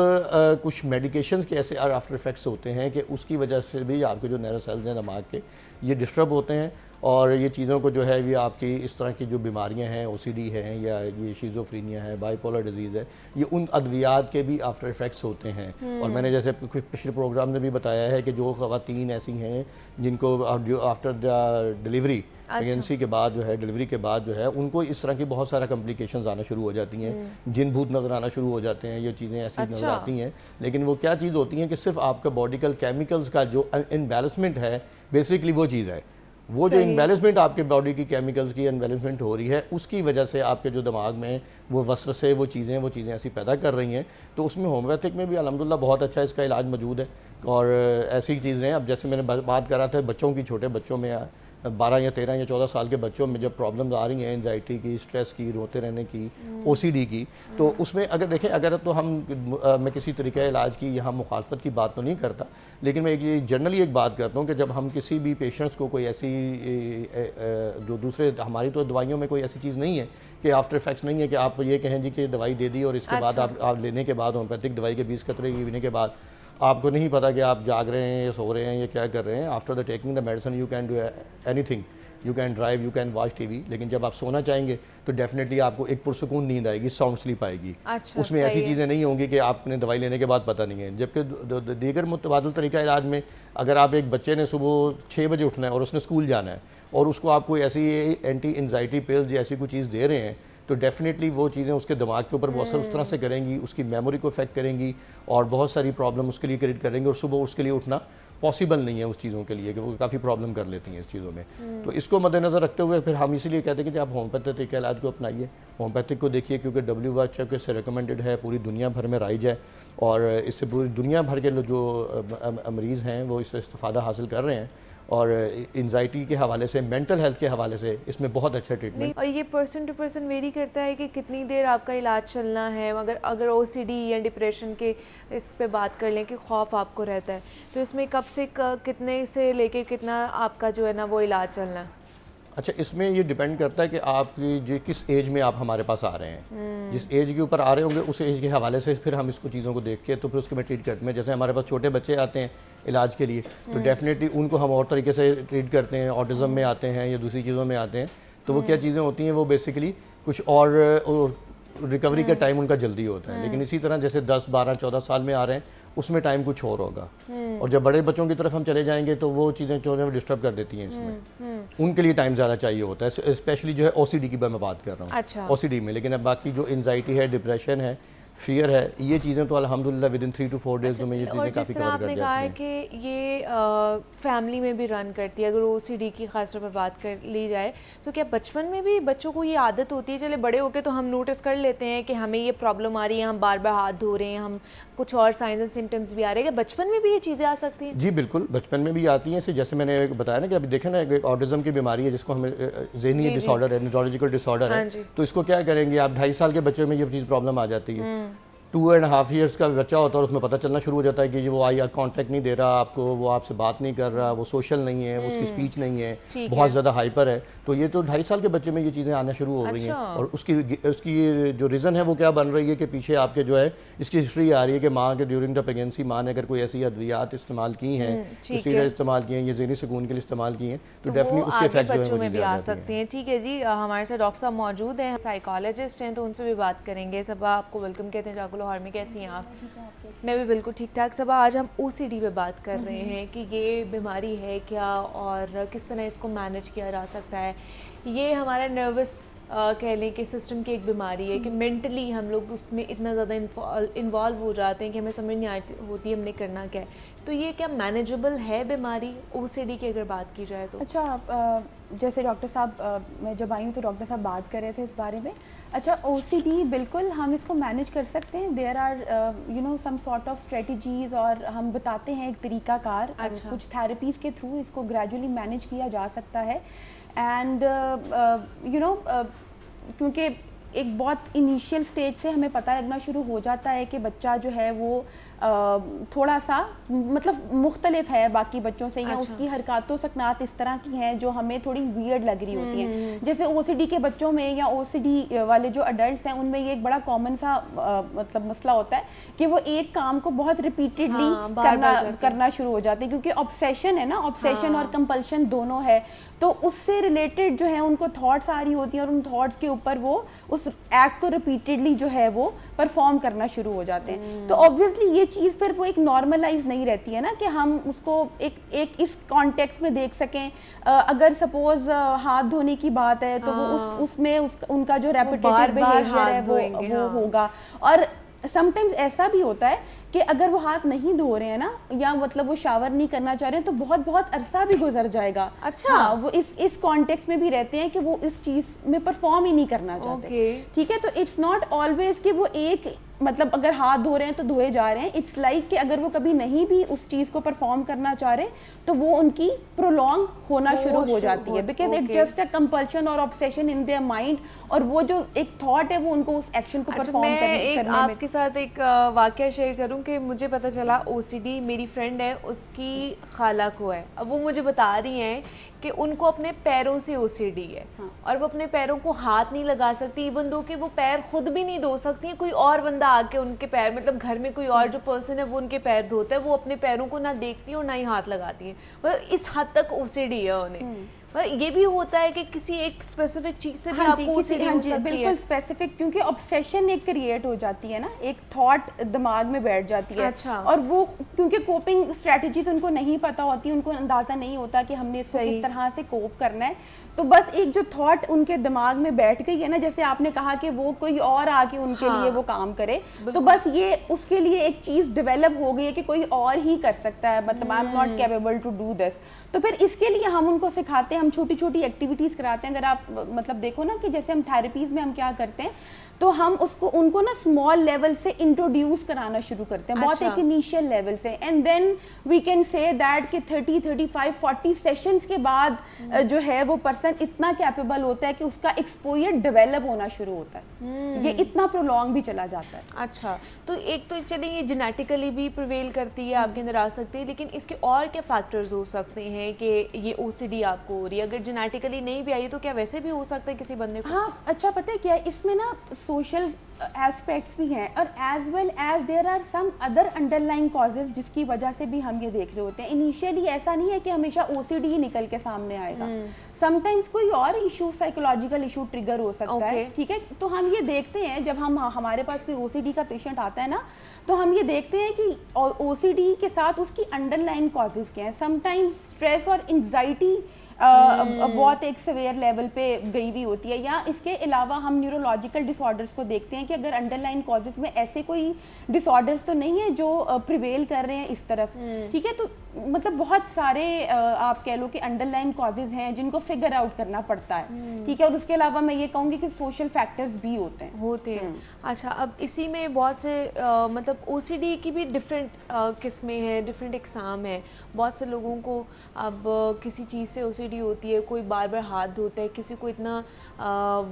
कुछ मेडिकेशंस के ऐसे आफ्टर इफेक्ट्स होते हैं कि उसकी वजह से भी आपके जो नर्व सेल्स हैं दिमाग के, ये डिस्टर्ब होते हैं और ये चीज़ों को जो है ये आपकी इस तरह की जो बीमारियां हैं, OCD हैं या ये शिज़ोफ्रीनिया है, बाइपोलर डिजीज़ है, ये उन अद्वियात के भी आफ्टर इफ़ेक्ट्स होते हैं। और मैंने जैसे कुछ पिछले प्रोग्राम में भी बताया है कि जो ख़वातीन ऐसी हैं जिनको जो आफ्टर द डिलीवरी प्रेगनेंसी के बाद जो है, डिलीवरी के बाद जो है, उनको इस तरह की बहुत सारा कॉम्प्लिकेशंस आना शुरू हो जाती हैं, जिन भूत नज़र आना शुरू हो जाते हैं, ये चीज़ें ऐसी नज़र आती हैं। लेकिन वो क्या चीज़ होती हैं कि सिर्फ आपका बॉडी केमिकल्स का जो इनबैलेंसमेंट है, बेसिकली वो चीज़ है। वो जो इनबैलेंसमेंट आपके बॉडी की केमिकल्स की इनबैलेंसमेंट हो रही है, उसकी वजह से आपके जो दिमाग में वो वसवसे वो चीज़ें ऐसी पैदा कर रही हैं। तो उसमें होम्योपैथिक में भी अल्हम्दुलिल्लाह बहुत अच्छा इसका इलाज मौजूद है। और ऐसी चीज़ें, अब जैसे मैंने बात कर रहा था बच्चों की, छोटे बच्चों में 12 या 13 या 14 साल के बच्चों में जब प्रॉब्लम्स आ रही हैं, एंजाइटी की, स्ट्रेस की, रोते रहने की, OCD की, तो उसमें अगर देखें, अगर तो मैं किसी तरीके इलाज की यहाँ मुखालफत की बात तो नहीं करता, लेकिन मैं ये जनरली एक बात करता हूँ कि जब हम किसी भी पेशेंट्स को कोई ऐसी जो दूसरे, हमारी तो दवाइयों में कोई ऐसी चीज़ नहीं है कि आफ्टर इफेक्ट्स नहीं है कि आप ये कहें जी कि दवाई दे दी और इसके बाद आप लेने के बाद होम्योपैथिक दवाई के 20 कतरे पीने के बाद आपको नहीं पता कि आप जाग रहे हैं या सो रहे हैं या क्या कर रहे हैं। After the taking the medicine you can do anything, you can drive, you can watch TV, लेकिन जब आप सोना चाहेंगे तो डेफिनेटली आपको एक पुरसुकून नींद आएगी, साउंड स्लीप आएगी। अच्छा, उसमें ऐसी चीज़ें नहीं होंगी कि आपने दवाई लेने के बाद पता नहीं है। जबकि दीगर मुतबादिल तरीका इलाज में, अगर आप एक बच्चे ने सुबह 6 बजे उठना है और उसने स्कूल जाना है और उसको आप कोई ऐसी एंटी एंजाइटी पिल्स या ऐसी कोई चीज़ दे रहे हैं, तो डेफिनेटली वो चीज़ें उसके दिमाग के ऊपर बहुत असर उस तरह से करेंगी, उसकी मेमोरी को इफेक्ट करेंगी और बहुत सारी प्रॉब्लम उसके लिए क्रिएट करेंगे। और सुबह उसके लिए उठना पॉसिबल नहीं है उस चीज़ों के लिए, कि वो काफ़ी प्रॉब्लम कर लेती हैं इस चीज़ों में। तो इसको मद्देनज़र रखते हुए फिर हम इसीलिए कहते हैं कि आप होम्योपैथिक के इलाज को अपनाइए, होम्योपैथिक को देखिए, क्योंकि WHO से रिकमेंडेड है, पूरी दुनिया भर में राइज है और इससे पूरी दुनिया भर के जो मरीज़ हैं वो इससे इस्तेफ़ादा हासिल कर रहे हैं। और एंजाइटी के हवाले से, मेंटल हेल्थ के हवाले से इसमें बहुत अच्छा ट्रीटमेंट। और ये पर्सन टू पर्सन वेरी करता है कि कितनी देर आपका इलाज चलना है। अगर OCD या डिप्रेशन के इस पे बात कर लें कि खौफ आपको रहता है, तो इसमें कब से कितने से लेके कितना आपका जो है ना वो इलाज चलना है? अच्छा, इसमें ये डिपेंड करता है कि आप जो किस एज में आप हमारे पास आ रहे हैं। जिस एज के ऊपर आ रहे होंगे उस एज के हवाले से फिर हम इसको चीज़ों को देख के तो फिर उसके में ट्रीट करते हैं। जैसे हमारे पास छोटे बच्चे आते हैं इलाज के लिए, तो डेफिनेटली उनको हम और तरीके से ट्रीट करते हैं। ऑटिज़म में आते हैं या दूसरी चीज़ों में आते हैं, तो वो क्या चीज़ें होती हैं, वो बेसिकली कुछ और रिकवरी का टाइम उनका जल्दी होता है। लेकिन इसी तरह जैसे 10, 12, 14 साल में आ रहे हैं, उसमें टाइम कुछ और होगा। और जब बड़े बच्चों की तरफ हम चले जाएंगे तो वो चीज़ें जो है डिस्टर्ब कर देती हैं इसमें। उनके लिए टाइम ज़्यादा चाहिए होता है, स्पेशली जो है OCD की मैं बात कर रहा हूँ। अच्छा। OCD में। लेकिन अब बाकी जो एंजाइटी है, डिप्रेशन है, फियर है, ये चीज़ें तो अल्हम्दुलिल्लाह विद इन 3 to 4 डेज में ये चीज़ें काफ़ी कवर कर जाती हैं। आपने कहा है कि ये फैमिली में भी रन करती है, अगर OCD की खास तौर पर बात कर ली जाए, तो क्या बचपन में भी बच्चों को ये आदत होती है? चले बड़े होके तो हम नोटिस कर लेते हैं कि हमें ये प्रॉब्लम आ रही है, हम बार बार हाथ धो रहे हैं, हम कुछ और साइंस एंड सिम्टम्स भी आ रहे हैं, क्या बचपन में भी ये चीज़ें आ सकती हैं? जी बिल्कुल, बचपन में भी आती हैं। जैसे मैंने बताया ना कि अभी देखें ना, एक ऑटिज़म की बीमारी है जिसको हमें ज़हनी डिसऑर्डर है, न्यूरोलॉजिकल डिसऑर्डर है। तो इसको क्या करेंगे आप, 2.5 साल के बच्चों में ये चीज़ प्रॉब्लम आ जाती है। 2.5 ईयर्स का बच्चा होता है और उसमें पता चलना शुरू हो जाता है कि वो आई कांटेक्ट नहीं दे रहा आपको, वो आपसे बात नहीं कर रहा, वो सोशल नहीं है, उसकी स्पीच नहीं है, बहुत ज़्यादा हाइपर है। तो ये तो 2.5 साल के बच्चे में ये चीज़ें आना शुरू हो गई हैं। और उसकी जो रीज़न है वो क्या बन रही है कि पीछे आपके जो है इसकी हिस्ट्री आ रही है कि माँ के ड्यूरिंग द प्रेगनेंसी माँ ने अगर कोई ऐसी अद्वियात इस्तेमाल की हैं, स्टीरॉइड इस्तेमाल किए हैं, ये ज़हनी सुकून के लिए इस्तेमाल किए हैं, तो डेफिनेटली उसके इफेक्ट जो है भी आ सकते हैं। ठीक है जी, हमारे साथ डॉक्टर साहब मौजूद हैं, साइकोलॉजिस्ट हैं, तो उनसे भी बात करेंगे। सब आपको वेलकम कहते हैं जागो लाहौर में, कैसी हैं आप? मैं भी बिल्कुल ठीक ठाक। सब आज हम OCD पे बात कर रहे हैं कि ये बीमारी है क्या और किस तरह इसको मैनेज किया जा सकता है। ये हमारा नर्वस कह लें कि सिस्टम की एक बीमारी है कि मेंटली हम लोग उसमें इतना ज़्यादा इन्वॉल्व हो जाते हैं कि हमें समझ नहीं आती होती हमने करना क्या है। तो ये क्या मैनेजेबल है बीमारी OCD की अगर बात की जाए तो? अच्छा, जैसे डॉक्टर साहब, मैं जब आई हूँ तो डॉक्टर साहब बात कर रहे थे इस बारे में। अच्छा, OCD बिल्कुल हम इसको मैनेज कर सकते हैं। There are some sort of strategies, और हम बताते हैं एक तरीकाकार। अच्छा। कुछ थेरेपीज़ के थ्रू इसको ग्रेजुअली मैनेज किया जा सकता है। एंड क्योंकि एक बहुत इनिशियल स्टेज से हमें पता लगना शुरू हो जाता है कि बच्चा जो है वो थोड़ा सा मतलब मुख्तलिफ है बाकी बच्चों से, या उसकी हरकतों सकनात इस तरह की हैं जो हमें थोड़ी वियर्ड लग रही होती हैं। जैसे OCD के बच्चों में या OCD वाले जो अडल्ट्स हैं उनमें ये एक बड़ा कॉमन सा मतलब मसला होता है कि वो एक काम को बहुत रिपीटेडली करना शुरू हो जाते हैं, क्योंकि ऑब्सेशन है ना, ऑब्सेशन और कंपल्शन दोनों है, तो उससे रिलेटेड जो है उनको थॉट्स आ रही होती हैं और उन थॉट्स के ऊपर वो उस एक्ट को रिपीटेडली जो है वो परफॉर्म करना शुरू हो जाते हैं। तो ऑब्वियसली ये चीज़ फिर वो एक नॉर्मलाइज नहीं रहती है ना कि हम उसको एक इस कॉन्टेक्स्ट में देख सकें। अगर सपोज हाथ धोने की बात है तो वो उसमें उनका जो रेपिटेटिव बिहेवियर है वो होगा। और समटाइम्स ऐसा भी होता है कि अगर वो हाथ नहीं धो रहे हैं ना, या मतलब वो शावर नहीं करना चाह रहे हैं, तो बहुत बहुत अरसा भी गुजर जाएगा। अच्छा। हाँ, वो इस कॉन्टेक्स्ट में भी रहते हैं कि वो इस चीज़ में परफॉर्म ही नहीं करना चाहते। ठीक है, तो इट्स नॉट ऑलवेज कि वो एक मतलब अगर हाथ धो रहे हैं तो धोए जा रहे हैं। इट्स लाइक कि अगर वो कभी नहीं भी उस चीज़ को परफॉर्म करना चाह रहे तो वो उनकी प्रोलॉन्ग होना शुरू हो जाती है, because it's just a compulsion और ऑब्सेशन इन देयर माइंड, और वो जो एक थॉट है वो उनको उस एक्शन को परफॉर्म करने में। आपके साथ एक वाकया शेयर करूं कि मुझे पता चला OCD मेरी फ्रेंड है, उसकी खाला को है। अब वो मुझे बता रही हैं कि उनको अपने पैरों से OCD है। हाँ। और वो अपने पैरों को हाथ नहीं लगा सकती, इवन दो कि वो पैर खुद भी नहीं धो सकती हैं, कोई और बंदा आके उनके पैर, मतलब घर में कोई और जो पर्सन है वो उनके पैर धोता है, वो अपने पैरों को ना देखती है और ना ही हाथ लगाती है। मतलब इस हद तक OCD है उन्हें। ये भी होता है कि किसी एक स्पेसिफिक चीज से भी आपको OCD हो सकती है। बिल्कुल स्पेसिफिक, क्योंकि ऑब्सेशन एक क्रिएट हो जाती है ना, एक थॉट दिमाग में बैठ जाती है। अच्छा। और वो क्योंकि कोपिंग स्ट्रेटजीज उनको नहीं पता होती, उनको अंदाजा नहीं होता कि हमने इसको किस तरह से कोप करना है, तो बस एक जो थॉट उनके दिमाग में बैठ गई है ना, जैसे आपने कहा कि वो कोई और आके उनके लिए वो काम करे, तो बस ये उसके लिए एक चीज़ डेवलप हो गई है कि कोई और ही कर सकता है, मतलब I am not capable to do this. तो फिर इसके लिए हम उनको सिखाते हैं, हम छोटी छोटी एक्टिविटीज़ कराते हैं। अगर आप मतलब देखो ना कि जैसे हम थेरेपीज़ में हम क्या करते हैं, तो हम उनको ना स्मॉल लेवल से इंट्रोड्यूस कराना शुरू करते हैं। बहुत एक इनिशियल लेवल से, and then we can say that कि 30, 35, 40 सेशंस के बाद जो है वो पर्सन इतना कैपेबल होता है कि उसका एक्सपोजर डेवलप होना शुरू होता है। ये इतना प्रोलॉन्ग भी चला जाता है। अच्छा, तो एक तो चलिए ये जेनेटिकली भी प्रिवेल करती है, आपके अंदर आ सकती है, लेकिन इसके और क्या फैक्टर्स हो सकते हैं कि ये OCD आपको हो रही है? अगर जेनेटिकली नहीं भी आई तो क्या वैसे भी हो सकता है किसी बंदे को? हाँ, अच्छा पता है क्या है, इसमें ना सोशल एस्पेक्ट्स भी हैं, और as well as there are some other underlying causes जिसकी वजह से भी हम ये देख रहे होते हैं। इनिशियली ऐसा नहीं है कि हमेशा OCD ही निकल के सामने आएगा, समटाइम्स कोई और इशू, साइकोलॉजिकल इशू ट्रिगर हो सकता है। ठीक है, तो हम ये देखते हैं जब हमारे पास कोई OCD का पेशेंट आता है ना, तो हम ये देखते हैं कि OCD के साथ उसकी अंडरलाइंग कॉजेज क्या हैं। समटाइम्स स्ट्रेस और एंजाइटी बहुत एक सवेयर लेवल पे गई हुई होती है, या इसके अलावा हम न्यूरोलॉजिकल डिसऑर्डर्स को देखते हैं कि अगर अंडरलाइन कॉजेज में ऐसे कोई डिसऑर्डर्स तो नहीं है जो प्रिवेल कर रहे हैं इस तरफ। ठीक है, तो मतलब बहुत सारे आप कह लो कि अंडरलाइन कॉजेज हैं जिनको फिगर आउट करना पड़ता है। ठीक है, और उसके अलावा मैं ये कहूँगी कि सोशल फैक्टर्स भी होते हैं। अच्छा, अब इसी में बहुत से मतलब OCD की भी डिफरेंट किस्में हैं, डिफरेंट एग्जाम है। बहुत से लोगों को अब किसी चीज़ से OCD होती है, कोई बार बार हाथ धोता है, किसी को इतना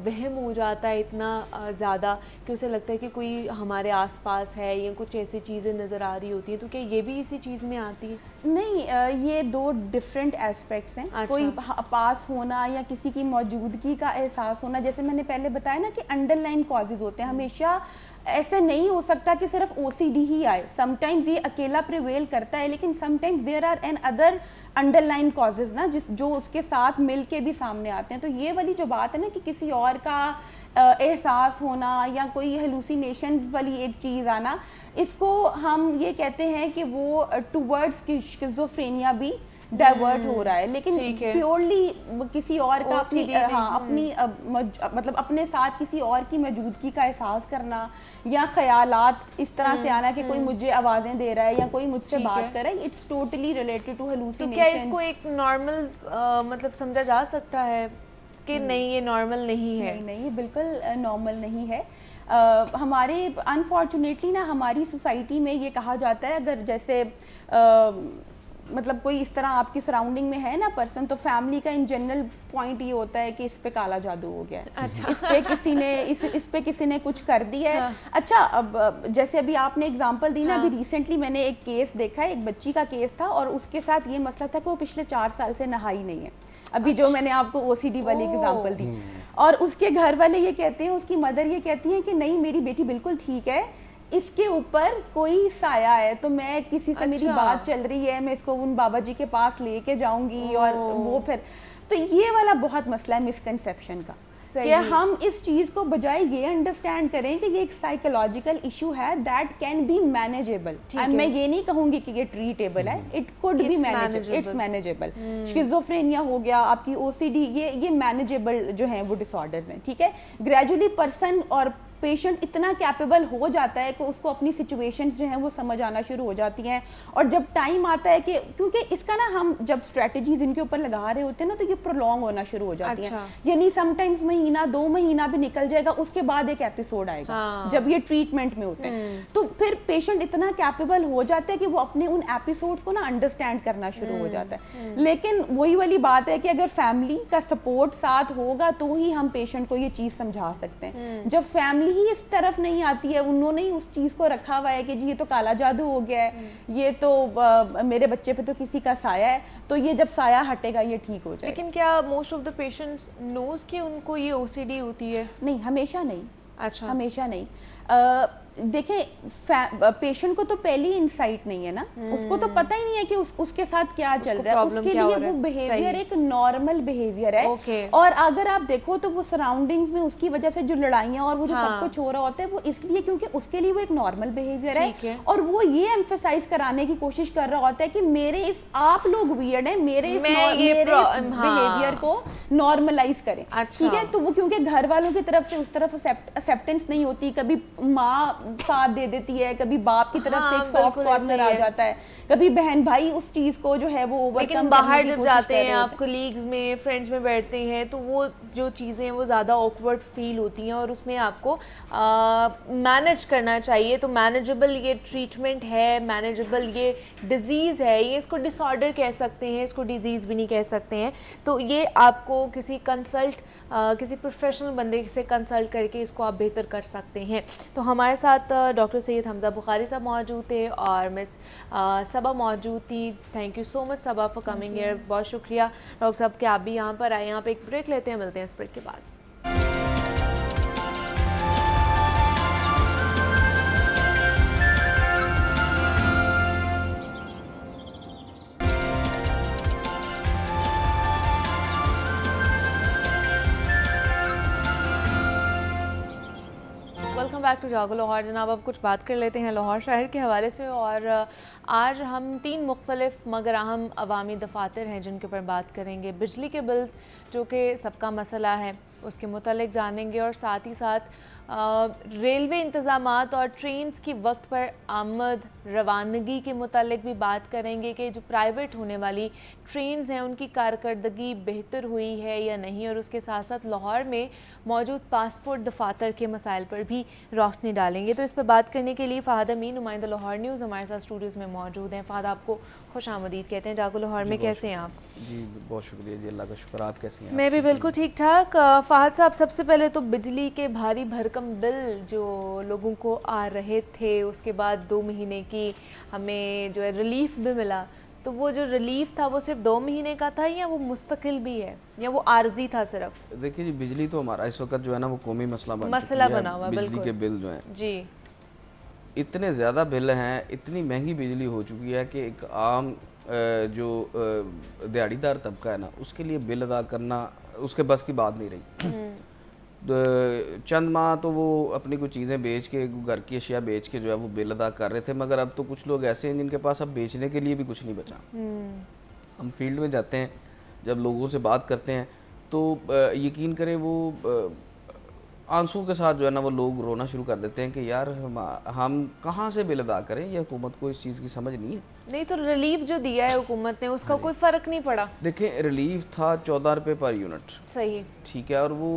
वहम हो जाता है इतना ज़्यादा कि उसे लगता है कि कोई हमारे आसपास है, या कुछ ऐसी चीज़ें नज़र आ रही होती हैं। तो क्या ये भी इसी चीज़ में आती है? नहीं, ये दो डिफरेंट एस्पेक्ट्स हैं। अच्छा। कोई पास होना या किसी की मौजूदगी का एहसास होना, जैसे मैंने पहले बताया ना कि अंडरलाइन कॉजेज होते हैं। हमेशा ऐसे नहीं हो सकता कि सिर्फ OCD ही आए, समटाइम्स ये अकेला प्रिवेल करता है, लेकिन sometimes there are another underline causes ना जो उसके साथ मिल के भी सामने आते हैं। तो ये वाली जो बात है ना कि किसी और का एहसास होना या कोई हेलुसिनेशंस वाली एक चीज़ आना, इसको हम ये कहते हैं कि वो टुवर्ड्स स्किज़ोफ्रेनिया भी डाइवर्ट हो रहा है, लेकिन प्योरली किसी और का अपनी मतलब अपने साथ किसी और की मौजूदगी का एहसास करना या ख्यालात इस तरह से आना कि कोई मुझे आवाज़ें दे रहा है या कोई मुझसे बात कर रहा है, it's totally related to hallucinations. तो क्या इसको एक नॉर्मल मतलब समझा जा सकता है कि नहीं ये नॉर्मल नहीं है? नहीं, ये बिल्कुल नॉर्मल नहीं है। हमारे अनफॉर्चुनेटली ना हमारी सोसाइटी में ये कहा जाता है, अगर जैसे मतलब कोई इस तरह आपकी सराउंडिंग में है ना पर्सन, तो फैमिली का इन जनरल पॉइंट ये होता है कि इस पे काला जादू हो गया है, अच्छा। इस पे किसी ने कुछ कर दिया है। अच्छा, अब जैसे अभी आपने एग्जांपल दी ना, अभी रिसेंटली मैंने एक केस देखा है, एक बच्ची का केस था और उसके साथ ये मसला था कि वो पिछले 4 साल से नहाई नहीं है। अभी जो मैंने आपको OCD वाली एग्जांपल दी, और उसके घर वाले ये कहते हैं, उसकी मदर ये कहती हैं कि नहीं मेरी बेटी बिल्कुल ठीक है, इसके ऊपर कोई साया है, तो मैं किसी से मेरी बात चल रही है, मैं इसको उन बाबा जी के पास लेके जाऊंगी और वो फिर, तो ये वाला बहुत मसला है मिसकंसेप्शन का कि हम इस चीज़ को बजाय ये अंडरस्टैंड करें कि ये एक साइकोलॉजिकल इशू है दैट कैन बी मैनेजेबल। मैं ये नहीं कहूँगी कि ये ट्रीटेबल है, it could be manageable, it's manageable. Schizophrenia हो गया, आपकी OCD, ये मैनेजेबल जो है वो डिसऑर्डर्स हैं, ठीक है। ग्रेजुअली पर्सन और पेशेंट इतना कैपेबल हो जाता है कि उसको अपनी सिचुएशंस जो हैं वो समझ आना शुरू हो जाती हैं, और जब टाइम आता है कि क्योंकि इसका ना हम जब स्ट्रेटजीज इनके ऊपर लगा रहे होते हैं ना, तो ये प्रोलॉन्ग होना शुरू हो जाती हैं, यानी समटाइम्स महीना 2 महीना भी निकल जाएगा, उसके बाद एक एपिसोड आएगा जब ये ट्रीटमेंट में होते हैं, तो फिर पेशेंट इतना कैपेबल हो जाता है कि वो अपने उन एपिसोड्स को ना अंडरस्टैंड करना शुरू हो जाता है। लेकिन वही वाली बात है कि अगर फैमिली का सपोर्ट साथ होगा तो ही हम पेशेंट को ये चीज़ समझा सकते हैं। जब फैमिली ही इस तरफ नहीं आती है, उन्होंने ही उस चीज़ को रखा हुआ है कि जी ये तो काला जादू हो गया है, ये तो मेरे बच्चे पे तो किसी का साया है, तो ये जब साया हटेगा ये ठीक हो जाएगा। लेकिन क्या most of the patients knows कि उनको ये OCD होती है? नहीं, हमेशा नहीं। अच्छा, हमेशा नहीं। देखें, पेशेंट को तो पहली इंसाइट नहीं है ना, उसको तो पता ही नहीं है कि उसके साथ क्या चल रहा है, उसके लिए वो बिहेवियर एक नॉर्मल बिहेवियर है। और अगर आप देखो तो वो सराउंडिंग्स में उसकी वजह से जो लड़ाइयाँ और वो जो सब कुछ हो रहा होता है वो इसलिए क्योंकि उसके लिए वो एक नॉर्मल बिहेवियर है, और वो ये एम्फेसाइज कराने की कोशिश कर रहा होता है कि मेरे इस, आप लोग वियर्ड है, मेरे इस बिहेवियर को नॉर्मलाइज करें, ठीक है। तो वो क्योंकि घर वालों की तरफ से उस तरफ एक्सेप्टेंस नहीं होती, कभी माँ साथ दे देती है, कभी बाप की तरफ से एक सॉफ्ट कॉर्नर आ जाता है, कभी बहन भाई उस चीज को जो है वो ओवरकम बाहर जब जाते हैं आप कलीग्स में, फ्रेंड्स में बैठते हैं, तो वो जो चीज़ें हैं वो ज़्यादा ऑकवर्ड फील होती हैं और उसमें आपको मैनेज करना चाहिए। तो मैनेजेबल ये ट्रीटमेंट है, मैनेजेबल ये डिजीज़ है, ये इसको डिसऑर्डर कह सकते हैं, इसको डिजीज़ भी नहीं कह सकते हैं। तो ये आपको किसी प्रोफेशनल बंदे से कंसल्ट करके इसको आप बेहतर कर सकते हैं। तो हमारे साथ डॉक्टर सैयद हमजा बुखारी साहब मौजूद थे और मिस सबा मौजूद थी। Thank you so much Saba for coming here, बहुत शुक्रिया डॉक्टर साहब कि आप भी यहाँ पर आए। यहाँ पे एक ब्रेक लेते हैं, मिलते हैं इस ब्रेक के बाद। वेलकम बैक टू जागो लाहौर। जनाब, अब कुछ बात कर लेते हैं लाहौर शहर के हवाले से, और आज हम 3 मुख्तलिफ मगर अहम अवामी दफातर हैं जिनके ऊपर बात करेंगे। बिजली के बिल्स जो कि सबका मसला है उसके मुतालिक जानेंगे, और साथ ही साथ रेलवे इंतज़ामात और ट्रेन्स की वक्त पर आमद रवानगी के मुतालिक भी बात करेंगे कि जो प्राइवेट होने वाली ट्रेन्स हैं उनकी कारकर्दगी बेहतर हुई है या नहीं, और उसके साथ साथ लाहौर में मौजूद पासपोर्ट दफातर के मसाइल पर भी रोशनी डालेंगे। तो इस पर बात करने के लिए फ़हद अमीन, नुमाइंदा लाहौर न्यूज़, हमारे साथ स्टूडियोज़ में मौजूद हैं। फ़हद, आपको खुशामदीद कहते हैं जागो लाहौर में। कैसे हैं आप? जी बहुत शुक्रिया जी, अल्लाह का शुक्र। आप कैसी हैं? मैं भी बिल्कुल ठीक ठाक। फ़हद साहब, सबसे पहले तो बिजली के भारी भरकम बिल जो लोगों को आ रहे थे, उसके बाद 2 महीने की हमें जो है रिलीफ भी मिला, तो वो जो रिलीफ था वो सिर्फ 2 महीने का था या वो मुस्तकिल भी है या वो आर्जी था सिर्फ? देखिए जी, बिजली तो हमारा इस वक्त जो है ना वो कौमी मसला बना हुआ। बिजली के बिल जो हैं जी, इतने ज़्यादा बिल हैं, इतनी महंगी बिजली हो चुकी है कि एक आम जो दिहाड़ीदार तबका है ना, उसके लिए बिल अदा करना उसके बस की बात नहीं रही। चंद माह तो वो अपनी कुछ चीज़ें बेच के, घर की अशिया बेच के जो है वो बिल अदा कर रहे थे, मगर अब तो कुछ लोग ऐसे हैं जिनके पास अब बेचने के लिए भी कुछ नहीं बचा। हम फील्ड में जाते हैं, जब लोगों से बात करते हैं तो यकीन करें वो आंसू के साथ जो है ना वो लोग रोना शुरू कर देते हैं कि यार हम कहाँ से बिल अदा करें, ये हुकूमत को इस चीज़ की समझ नहीं है। नहीं तो रिलीफ जो दिया है हुकूमत ने उसका कोई फ़र्क नहीं पड़ा। देखें, रिलीफ था 14 रुपये पर यूनिट, सही, ठीक है, और वो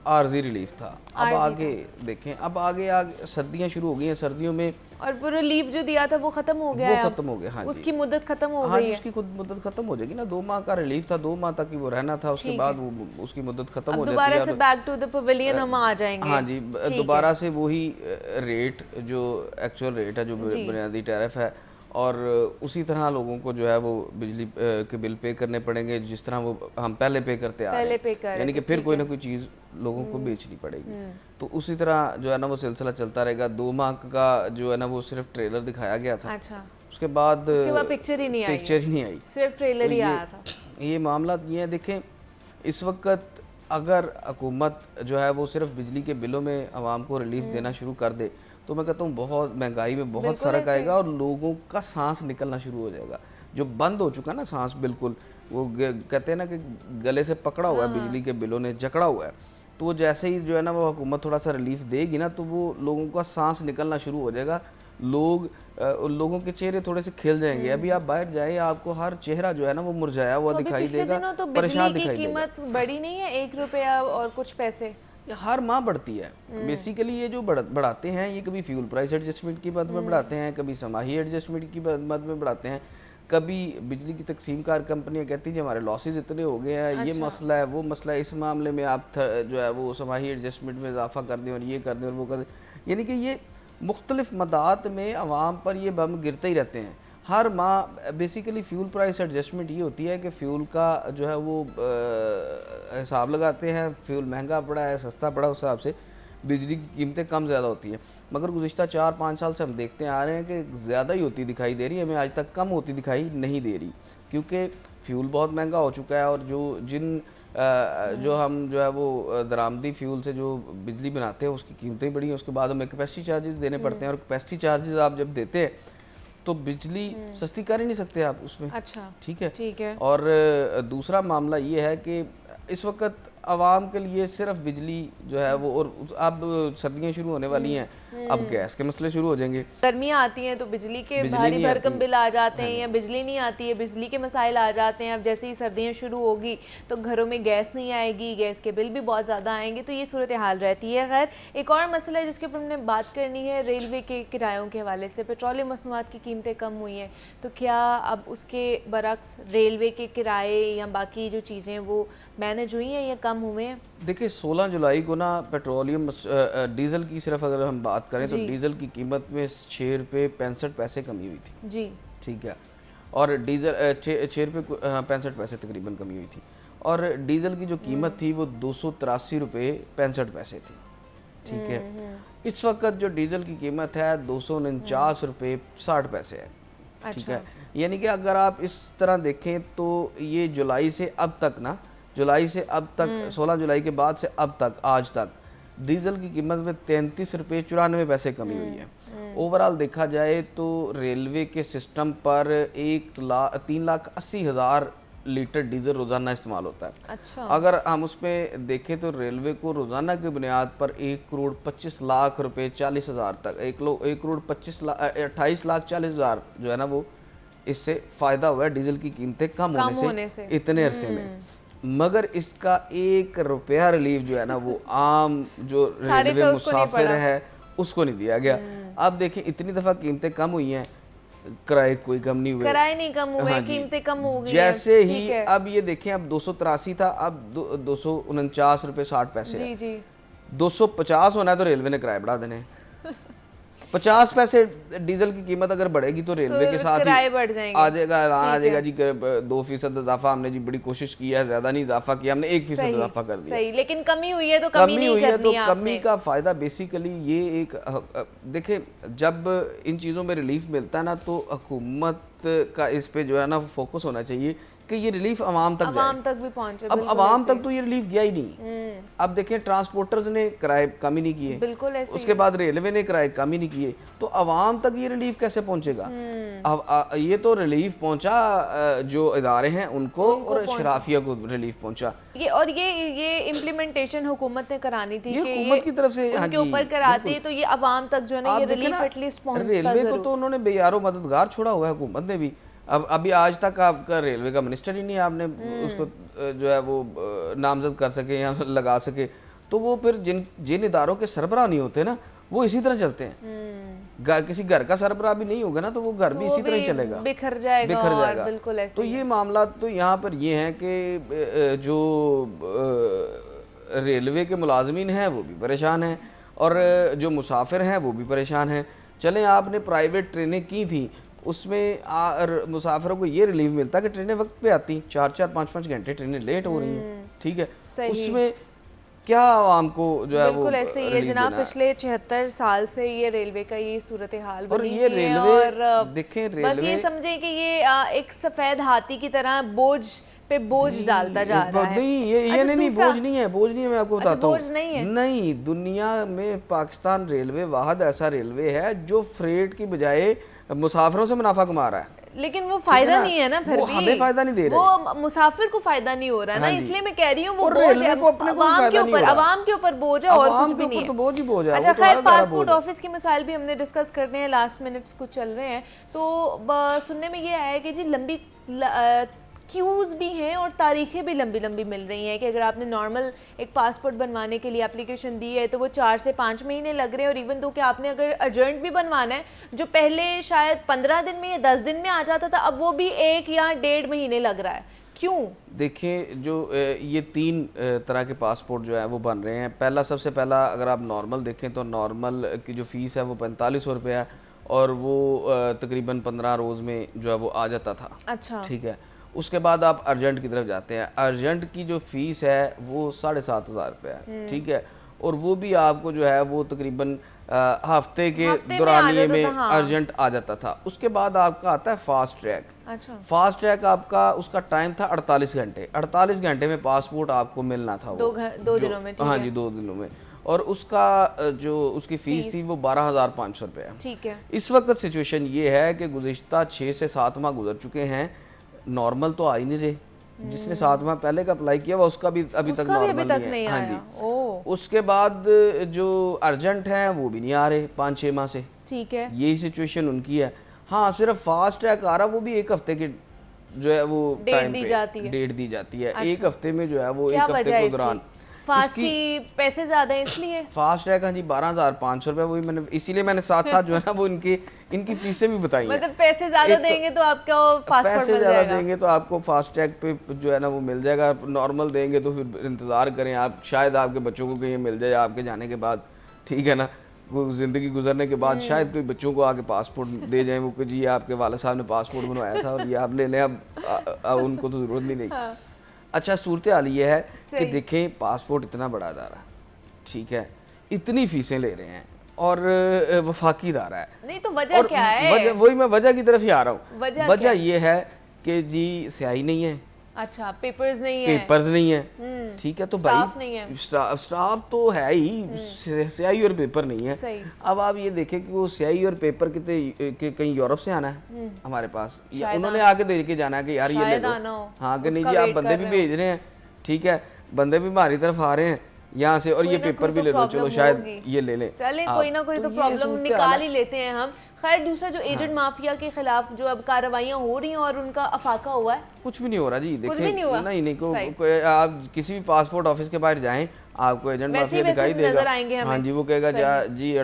आर्जी रिलीफ था। अब आगे देखें, अब आगे सर्दियाँ शुरू हो गई हैं, सर्दियों में और वो रिलीफ जो दिया था वो खत्म हो गया है, वो खत्म हो गया। हाँ, उसकी मुद्दत खत्म हो हाँ गई जी, है। उसकी खुद मुद्दत खत्म हो जाएगी ना। 2 माह का रिलीफ था, 2 माह तक ही वो रहना था, उसके बाद वो उसकी मुद्दत खत्म हो जाती है। दोबारा से बैक टू द पवेलियन हम आ जाएंगे। हाँ जी, दोबारा से वही रेट जो एक्चुअल रेट है, जो बुनियादी टैरिफ है, और उसी तरह लोगों को जो है वो बिजली के बिल पे करने पड़ेंगे जिस तरह वो हम पहले पे करते आ रहे हैं, यानी कि फिर कोई ना कोई चीज़ लोगों को बेचनी पड़ेगी। तो उसी तरह जो है ना वो सिलसिला चलता रहेगा। 2 माह का जो है ना वो सिर्फ ट्रेलर दिखाया गया था। अच्छा, उसके बाद पिक्चर ही नहीं आई, सिर्फ ट्रेलर तो ही आया था। ये मामला ये है, देखें इस वक्त अगर हुकूमत जो है वो सिर्फ बिजली के बिलों में आवाम को रिलीफ देना शुरू कर दे तो मैं कहता हूँ बहुत महंगाई में बहुत फ़र्क आएगा और लोगों का सांस निकलना शुरू हो जाएगा। जो बंद हो चुका ना सांस, बिल्कुल वो कहते हैं ना कि गले से पकड़ा हुआ है, बिजली के बिलों ने जकड़ा हुआ है, तो वो जैसे ही जो है ना वो हुकूमत थोड़ा सा रिलीफ देगी ना तो वो लोगों का सांस निकलना शुरू हो जाएगा। लोगों के चेहरे थोड़े से खिल जाएंगे। अभी आप बाहर जाए, आपको हर चेहरा जो है ना वो मुरझाया हुआ दिखाई देगा, परेशान दिखाई देगा। कीमत बढ़ी नहीं है, 1 रुपया और कुछ पैसे हर माह बढ़ती है। बेसिकली ये जो बढ़ाते हैं, ये कभी फ्यूल प्राइस एडजस्टमेंट की मद में बढ़ाते हैं, कभी समाही एडजस्टमेंट की मद में बढ़ाते हैं, कभी बिजली की तकसीम कार कंपनियां कहती हैं कि हमारे लॉसेज इतने हो गए हैं, ये मसला है, वो मसला है, इस मामले में आप जो है वो समाही एडजस्टमेंट में इजाफा कर दें और ये कर दें और वो कर दें। यानी कि ये मुख्तलिफ मदात में आवाम पर ये बम गिरते ही रहते हैं हर माह। बेसिकली फ्यूल प्राइस एडजस्टमेंट ये होती है कि फ्यूल का जो है वो हिसाब लगाते हैं, फ्यूल महंगा पड़ा है, सस्ता पड़ा, उस हिसाब से बिजली की कीमतें कम ज़्यादा होती हैं। मगर गुज़िश्ता 4-5 साल से हम देखते आ रहे हैं कि ज़्यादा ही होती दिखाई दे रही है, हमें आज तक कम होती दिखाई नहीं दे रही, क्योंकि फ्यूल बहुत महंगा हो चुका है। और जो हम जो है वो दरामदी फ्यूल से जो बिजली बनाते हैं उसकी कीमतें बढ़ी हैं, उसके बाद हमें कैपेसिटी चार्जेस देने पड़ते हैं, और कैपेसिटी चार्जेस आप जब देते हैं तो बिजली सस्ती कर ही नहीं सकते आप उसमें। अच्छा, ठीक है, ठीक है। और दूसरा मामला ये है कि इस वक्त आवाम के लिए सिर्फ बिजली जो है वो, और अब सर्दियाँ शुरू होने वाली हैं, अब गैस के मसले शुरू हो जाएंगे, गर्मियाँ आती हैं तो बिजली के भारी भरकम बिल आ जाते हैं, या बिजली नहीं आती है, बिजली के मसाइल आ जाते हैं। अब जैसे ही सर्दियाँ शुरू होगी तो घरों में गैस नहीं आएगी, गैस के बिल भी बहुत ज़्यादा आएंगे, तो ये सूरत हाल रहती है। खैर, एक और मसला है जिसके ऊपर हमने बात करनी है, रेलवे के किरायों के हवाले से। पेट्रोलियम मसनूआत की कीमतें कम हुई हैं, तो क्या अब उसके बरक्स रेलवे के किराए या बाकी जो चीज़ें वो मैनेज हुई हैं या कम हुए हैं? देखिए 16 जुलाई को ना पेट्रोलियम डीज़ल की सिर्फ अगर हम बात करें तो डीज़ल की कीमत में 6 रुपये 65 पैसे कमी हुई थी जी, ठीक है, और डीज़ल 6 रुपये 65 पैसे तकरीबन कमी हुई थी, और डीज़ल की जो कीमत थी वो 283 रुपये 65 पैसे थी। ठीक है, इस वक्त जो डीज़ल की कीमत है 249 रुपये 60 पैसे है। ठीक है, यानी कि अगर आप इस तरह देखें तो ये जुलाई से अब तक ना, जुलाई से अब तक 16 जुलाई के बाद से अब तक आज तक डीज़ल की कीमत में 33 रुपये 94 पैसे कमी हुई है। ओवरऑल देखा जाए तो रेलवे के सिस्टम पर 3,80,000 लीटर डीजल रोज़ाना इस्तेमाल होता है। अच्छा। अगर हम उसमें देखें तो रेलवे को रोज़ाना की बुनियाद पर 1,25,00,000 रुपये 40,000 तक 1,28,40,000 जो है ना वो इससे फ़ायदा हुआ है डीजल की कीमतें कम होने से इतने अरसे में। मगर इसका 1 रुपया रिलीफ जो है ना वो आम जो रेलवे मुसाफिर है उसको नहीं दिया गया। अब देखें इतनी दफ़ा कीमतें कम हुई हैं, किराए कोई कम नहीं हुए, किराए नहीं कम हुए, कीमतें कम हो गई जैसे ही अब ये देखें अब 283 था, अब 249 रुपये 60 पैसे जी जी 250 होना है तो रेलवे ने किराए बढ़ा देने 50 पैसे डीजल की कीमत अगर बढ़ेगी तो रेलवे के साथ ही बढ़ जाएंगे, आ जाएगा ऐलान आ जाएगा जी 2% इजाफा, हमने जी बड़ी कोशिश की है, ज्यादा नहीं इजाफा किया, हमने 1% इजाफा कर दिया। सही, लेकिन कमी हुई है तो कमी नहीं करनी है, तो कमी का फायदा बेसिकली ये एक देखे जब इन चीज़ों में रिलीफ मिलता है ना तो हुकूमत का इस पे जो है ना फोकस होना चाहिए कि ये रिलीफ आवाम तक भी पहुंचे। अब आवाम तक तो ये रिलीफ गया ही नहीं। अब देखें ट्रांसपोर्टर्स ने किराए कम ही नहीं किए, बिल्कुल ऐसे उसके बाद रेलवे ने किराए कम ही नहीं किए, तो आवाम तक ये रिलीफ कैसे पहुंचेगा? अब ये तो रिलीफ पहुंचा जो इदारे हैं उनको और शराफिया को रिलीफ पहुंचा। ये इम्प्लीमेंटेशन हुकूमत ने करानी थी, ये हुकूमत की तरफ से उनके ऊपर कराते तो ये आवाम तक जो है ना ये रिलीफ एटलीस्ट पहुंचता। रेलवे को तो उन्होंने बेयारो मददगार छोड़ा हुआ है हुकूमत ने भी। अब अभी आज तक आपका रेलवे का मिनिस्टर ही नहीं, आपने उसको जो है वो नामजद कर सके या लगा सके, तो वो फिर जिन इदारों के सरबराह नहीं होते ना, वो इसी तरह चलते हैं। किसी घर का सरबराह भी नहीं होगा ना, तो वो घर भी इसी तरह ही चलेगा, बिखर जाएगा। और बिल्कुल ऐसे तो ये मामला तो यहाँ पर ये है कि जो रेलवे के मुलाजमीन हैं वो भी परेशान हैं, और जो मुसाफिर हैं वो भी परेशान हैं। चलें आपने प्राइवेट ट्रेनें की थी, उसमें मुसाफिरों को ये रिलीफ मिलता कि ट्रेनें वक्त पे आती, 4-4 5-5 घंटे ट्रेनें लेट हो रही हैं, ठीक है, उसमें क्या आवाम को जो है वो बिल्कुल ऐसे ही है जनाब। पिछले 76 साल से ये रेलवे का ये सूरत हाल बनी ये हुई है, और देखें बस ये समझें कि ये एक सफेद हाथी की तरह बोझ पे बोझ डालता जा रहा है। नहीं ये नहीं बोझ नहीं है, बोझ नहीं है, मैं आपको बताता हूँ। बोझ नहीं है, नहीं, दुनिया में पाकिस्तान रेलवे वाहिद ऐसा रेलवे है जो फ्रेट की बजाय मुसाफिरों से मुनाफा कमा रहा है। लेकिन वो फायदा नहीं है ना, फिर वो भी हमें फायदा नहीं दे रहे, वो मुसाफिर को फायदा नहीं हो रहा है ना, इसलिए मैं कह रही हूँ वो बोझ है अवाम के ऊपर बोझ है, और कुछ भी नहीं है। तो बोझ ही बोझ है। अच्छा खैर, पासपोर्ट ऑफिस की मिसाल भी हमने डिस्कस करने हैं, लास्ट मिनट्स कुछ चल रहे हैं, तो सुनने में ये आया कि जी लंबी क्यूज़ भी हैं और तारीखें भी लंबी लंबी मिल रही हैं कि अगर आपने नॉर्मल एक पासपोर्ट बनवाने के लिए एप्लीकेशन दी है तो वो 4 से 5 महीने लग रहे हैं, और इवन दो कि आपने अगर अर्जेंट भी बनवाना है जो पहले शायद 15 दिन में या 10 दिन में आ जाता था, अब वो भी 1 या 1.5 महीने लग रहा है। क्यों? देखिए, जो ये 3 तरह के पासपोर्ट जो है वो बन रहे हैं। पहला, सबसे पहला अगर आप नॉर्मल देखें तो नॉर्मल की जो फ़ीस है वो 4500 रुपये है, और वो तकरीबन 15 रोज़ में जो है वो आ जाता था। अच्छा, ठीक है। उसके बाद आप अर्जेंट की तरफ जाते हैं, अर्जेंट की जो फ़ीस है वो 7500 रुपये है, ठीक है, और वो भी आपको जो है वो तकरीबन हफ्ते के दौरानिए में अर्जेंट आ जाता था। उसके बाद आपका आता है फास्ट ट्रैक। अच्छा, फास्ट ट्रैक आपका उसका टाइम था 48 घंटे, 48 घंटे में पासपोर्ट आपको मिलना था, वो 2 दिनों में। हाँ जी, 2 दिनों में, और उसका जो उसकी फ़ीस थी वो 12,500 रुपये है। ठीक है। इस वक्त सिचुएशन ये है कि गुज़िश्ता 6 से 7 माह गुजर चुके हैं, नॉर्मल तो आ ही नहीं रहे। जिसने 7 माह पहले का अप्लाई किया हुआ उसका भी अभी तक नॉर्मल नहीं है। हाँ जी। उसके बाद जो अर्जेंट है वो भी नहीं आ रहे 5-6 माह से। ठीक है, यही सिचुएशन उनकी है। हाँ, सिर्फ फास्ट ट्रैक आ रहा, वो भी 1 हफ्ते के जो है वो टाइम पे डेट दी जाती है। 1 हफ्ते में जो है वो 1 हफ्ते के दौरान फास्ट की पैसे ज्यादा है इसलिए फास्ट ट्रैक। हाँ जी, 12,500 रुपये, वही मैंने इसीलिए मैंने साथ जो है ना वो इनकी फीसें भी बताई हैं। मतलब पैसे ज्यादा देंगे तो आपको पासपोर्ट पैसे ज्यादा देंगे तो आपको फास्ट ट्रैक पे जो है ना वो मिल जाएगा, नॉर्मल देंगे तो फिर इंतजार करें आप, शायद आपके बच्चों को कहीं मिल जाए आपके जाने के बाद, ठीक है ना, वो ज़िंदगी गुजरने के बाद शायद कोई बच्चों को आके पासपोर्ट दे जाए, वो कि जी आपके वाले साहब ने पासपोर्ट बनवाया था और ये आप ले लें, अब उनको तो ज़रूरत नहीं रही। अच्छा, सूरत हाल ये है कि देखें पासपोर्ट इतना बड़ा अदारा है, ठीक है, इतनी फीसें ले रहे हैं और वफाकी अदारा है, नहीं तो वजह क्या है? वही मैं वजह की तरफ ही आ रहा हूँ। वजह ये है कि जी स्याही नहीं है। अच्छा, पेपर्स नहीं है, ठीक है, तो भाई स्टाफ तो है ही, स्याही और पेपर नहीं है। अब आप ये देखें कि वो स्याही और पेपर कितने कहीं यूरोप से आना है हमारे पास, या उन्होंने आके दे के जाना है कि यार ये ले लो। हाँ, कि नहीं जी, आप बंदे भी भेज रहे हैं, ठीक है, बंदे भी हमारी तरफ आ रहे हैं यहाँ से, और ये पेपर भी ले लो, चलो शायद ये ले लें, चले कोई ना कोई तो प्रॉब्लम निकाल ही लेते हैं हम। खैर, दूसरा जो एजेंट माफिया के खिलाफ जो अब कार्रवाइयां हो रही हैं और उनका अफाका हुआ है, कुछ भी नहीं हो रहा जी। देखिए, नहीं, आप किसी भी पासपोर्ट ऑफिस के बाहर जाएं, आपको एजेंट माफिया दिखाई देगा। हाँ जी, वो कहेगा जी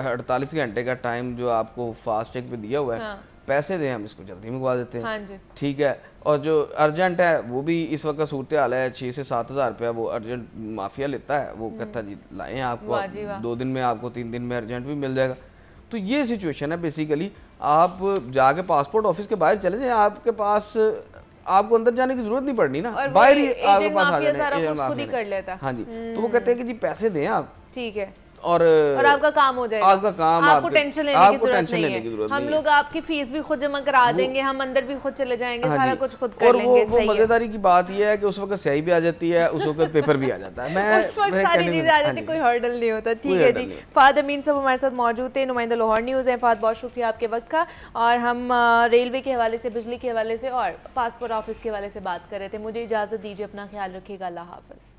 48 घंटे का टाइम जो आपको फास्ट ट्रैक पे दिया हुआ है, पैसे दें, हम इसको जल्दी मंगवा देते हैं। हाँ जी, ठीक है, और जो अर्जेंट है वो भी इस वक्त सूरत हाल है 6 से 7 हज़ार रुपया वो अर्जेंट माफिया लेता है, वो कहता है जी लाएं आपको, 2 दिन में आपको, 3 दिन में अर्जेंट भी मिल जाएगा। तो ये सिचुएशन है बेसिकली। आप जाके पासपोर्ट ऑफिस के बाहर चले जाए, आपके पास आपको अंदर जाने की जरूरत नहीं पड़नी ना, बाहर ही आपके पास आ जाए। हाँ जी, तो वो कहते हैं कि जी पैसे दें आप, ठीक है, और आपका काम हो जाएगा, आपका काम, आपको टेंशन लेने की जरूरत नहीं है, हम लोग आपकी फीस भी खुद जमा करा देंगे, हम अंदर भी खुद चले जाएंगे, सारा कुछ खुद कर लेंगे। वो मजेदारी की बात ये है कि उस वक्त स्याही भी आ जाती है, उस वक्त पेपर भी आ जाता है, उस वक्त सारी चीजें आ जाती है, कोई हर्डल नहीं होता। ठीक है जी, फाद अमीन साहब हमारे साथ मौजूद थे, नुमाइंदा लाहौर न्यूज़ है। फाद, बहुत शुक्रिया आपके वक्त का, और हम रेलवे के हवाले से, बिजली के हवाले से और पासपोर्ट ऑफिस के हवाले से बात कर रहे थे। मुझे इजाज़त दीजिए, अपना ख्याल रखिएगा, अल्लाह हाफ़िज़।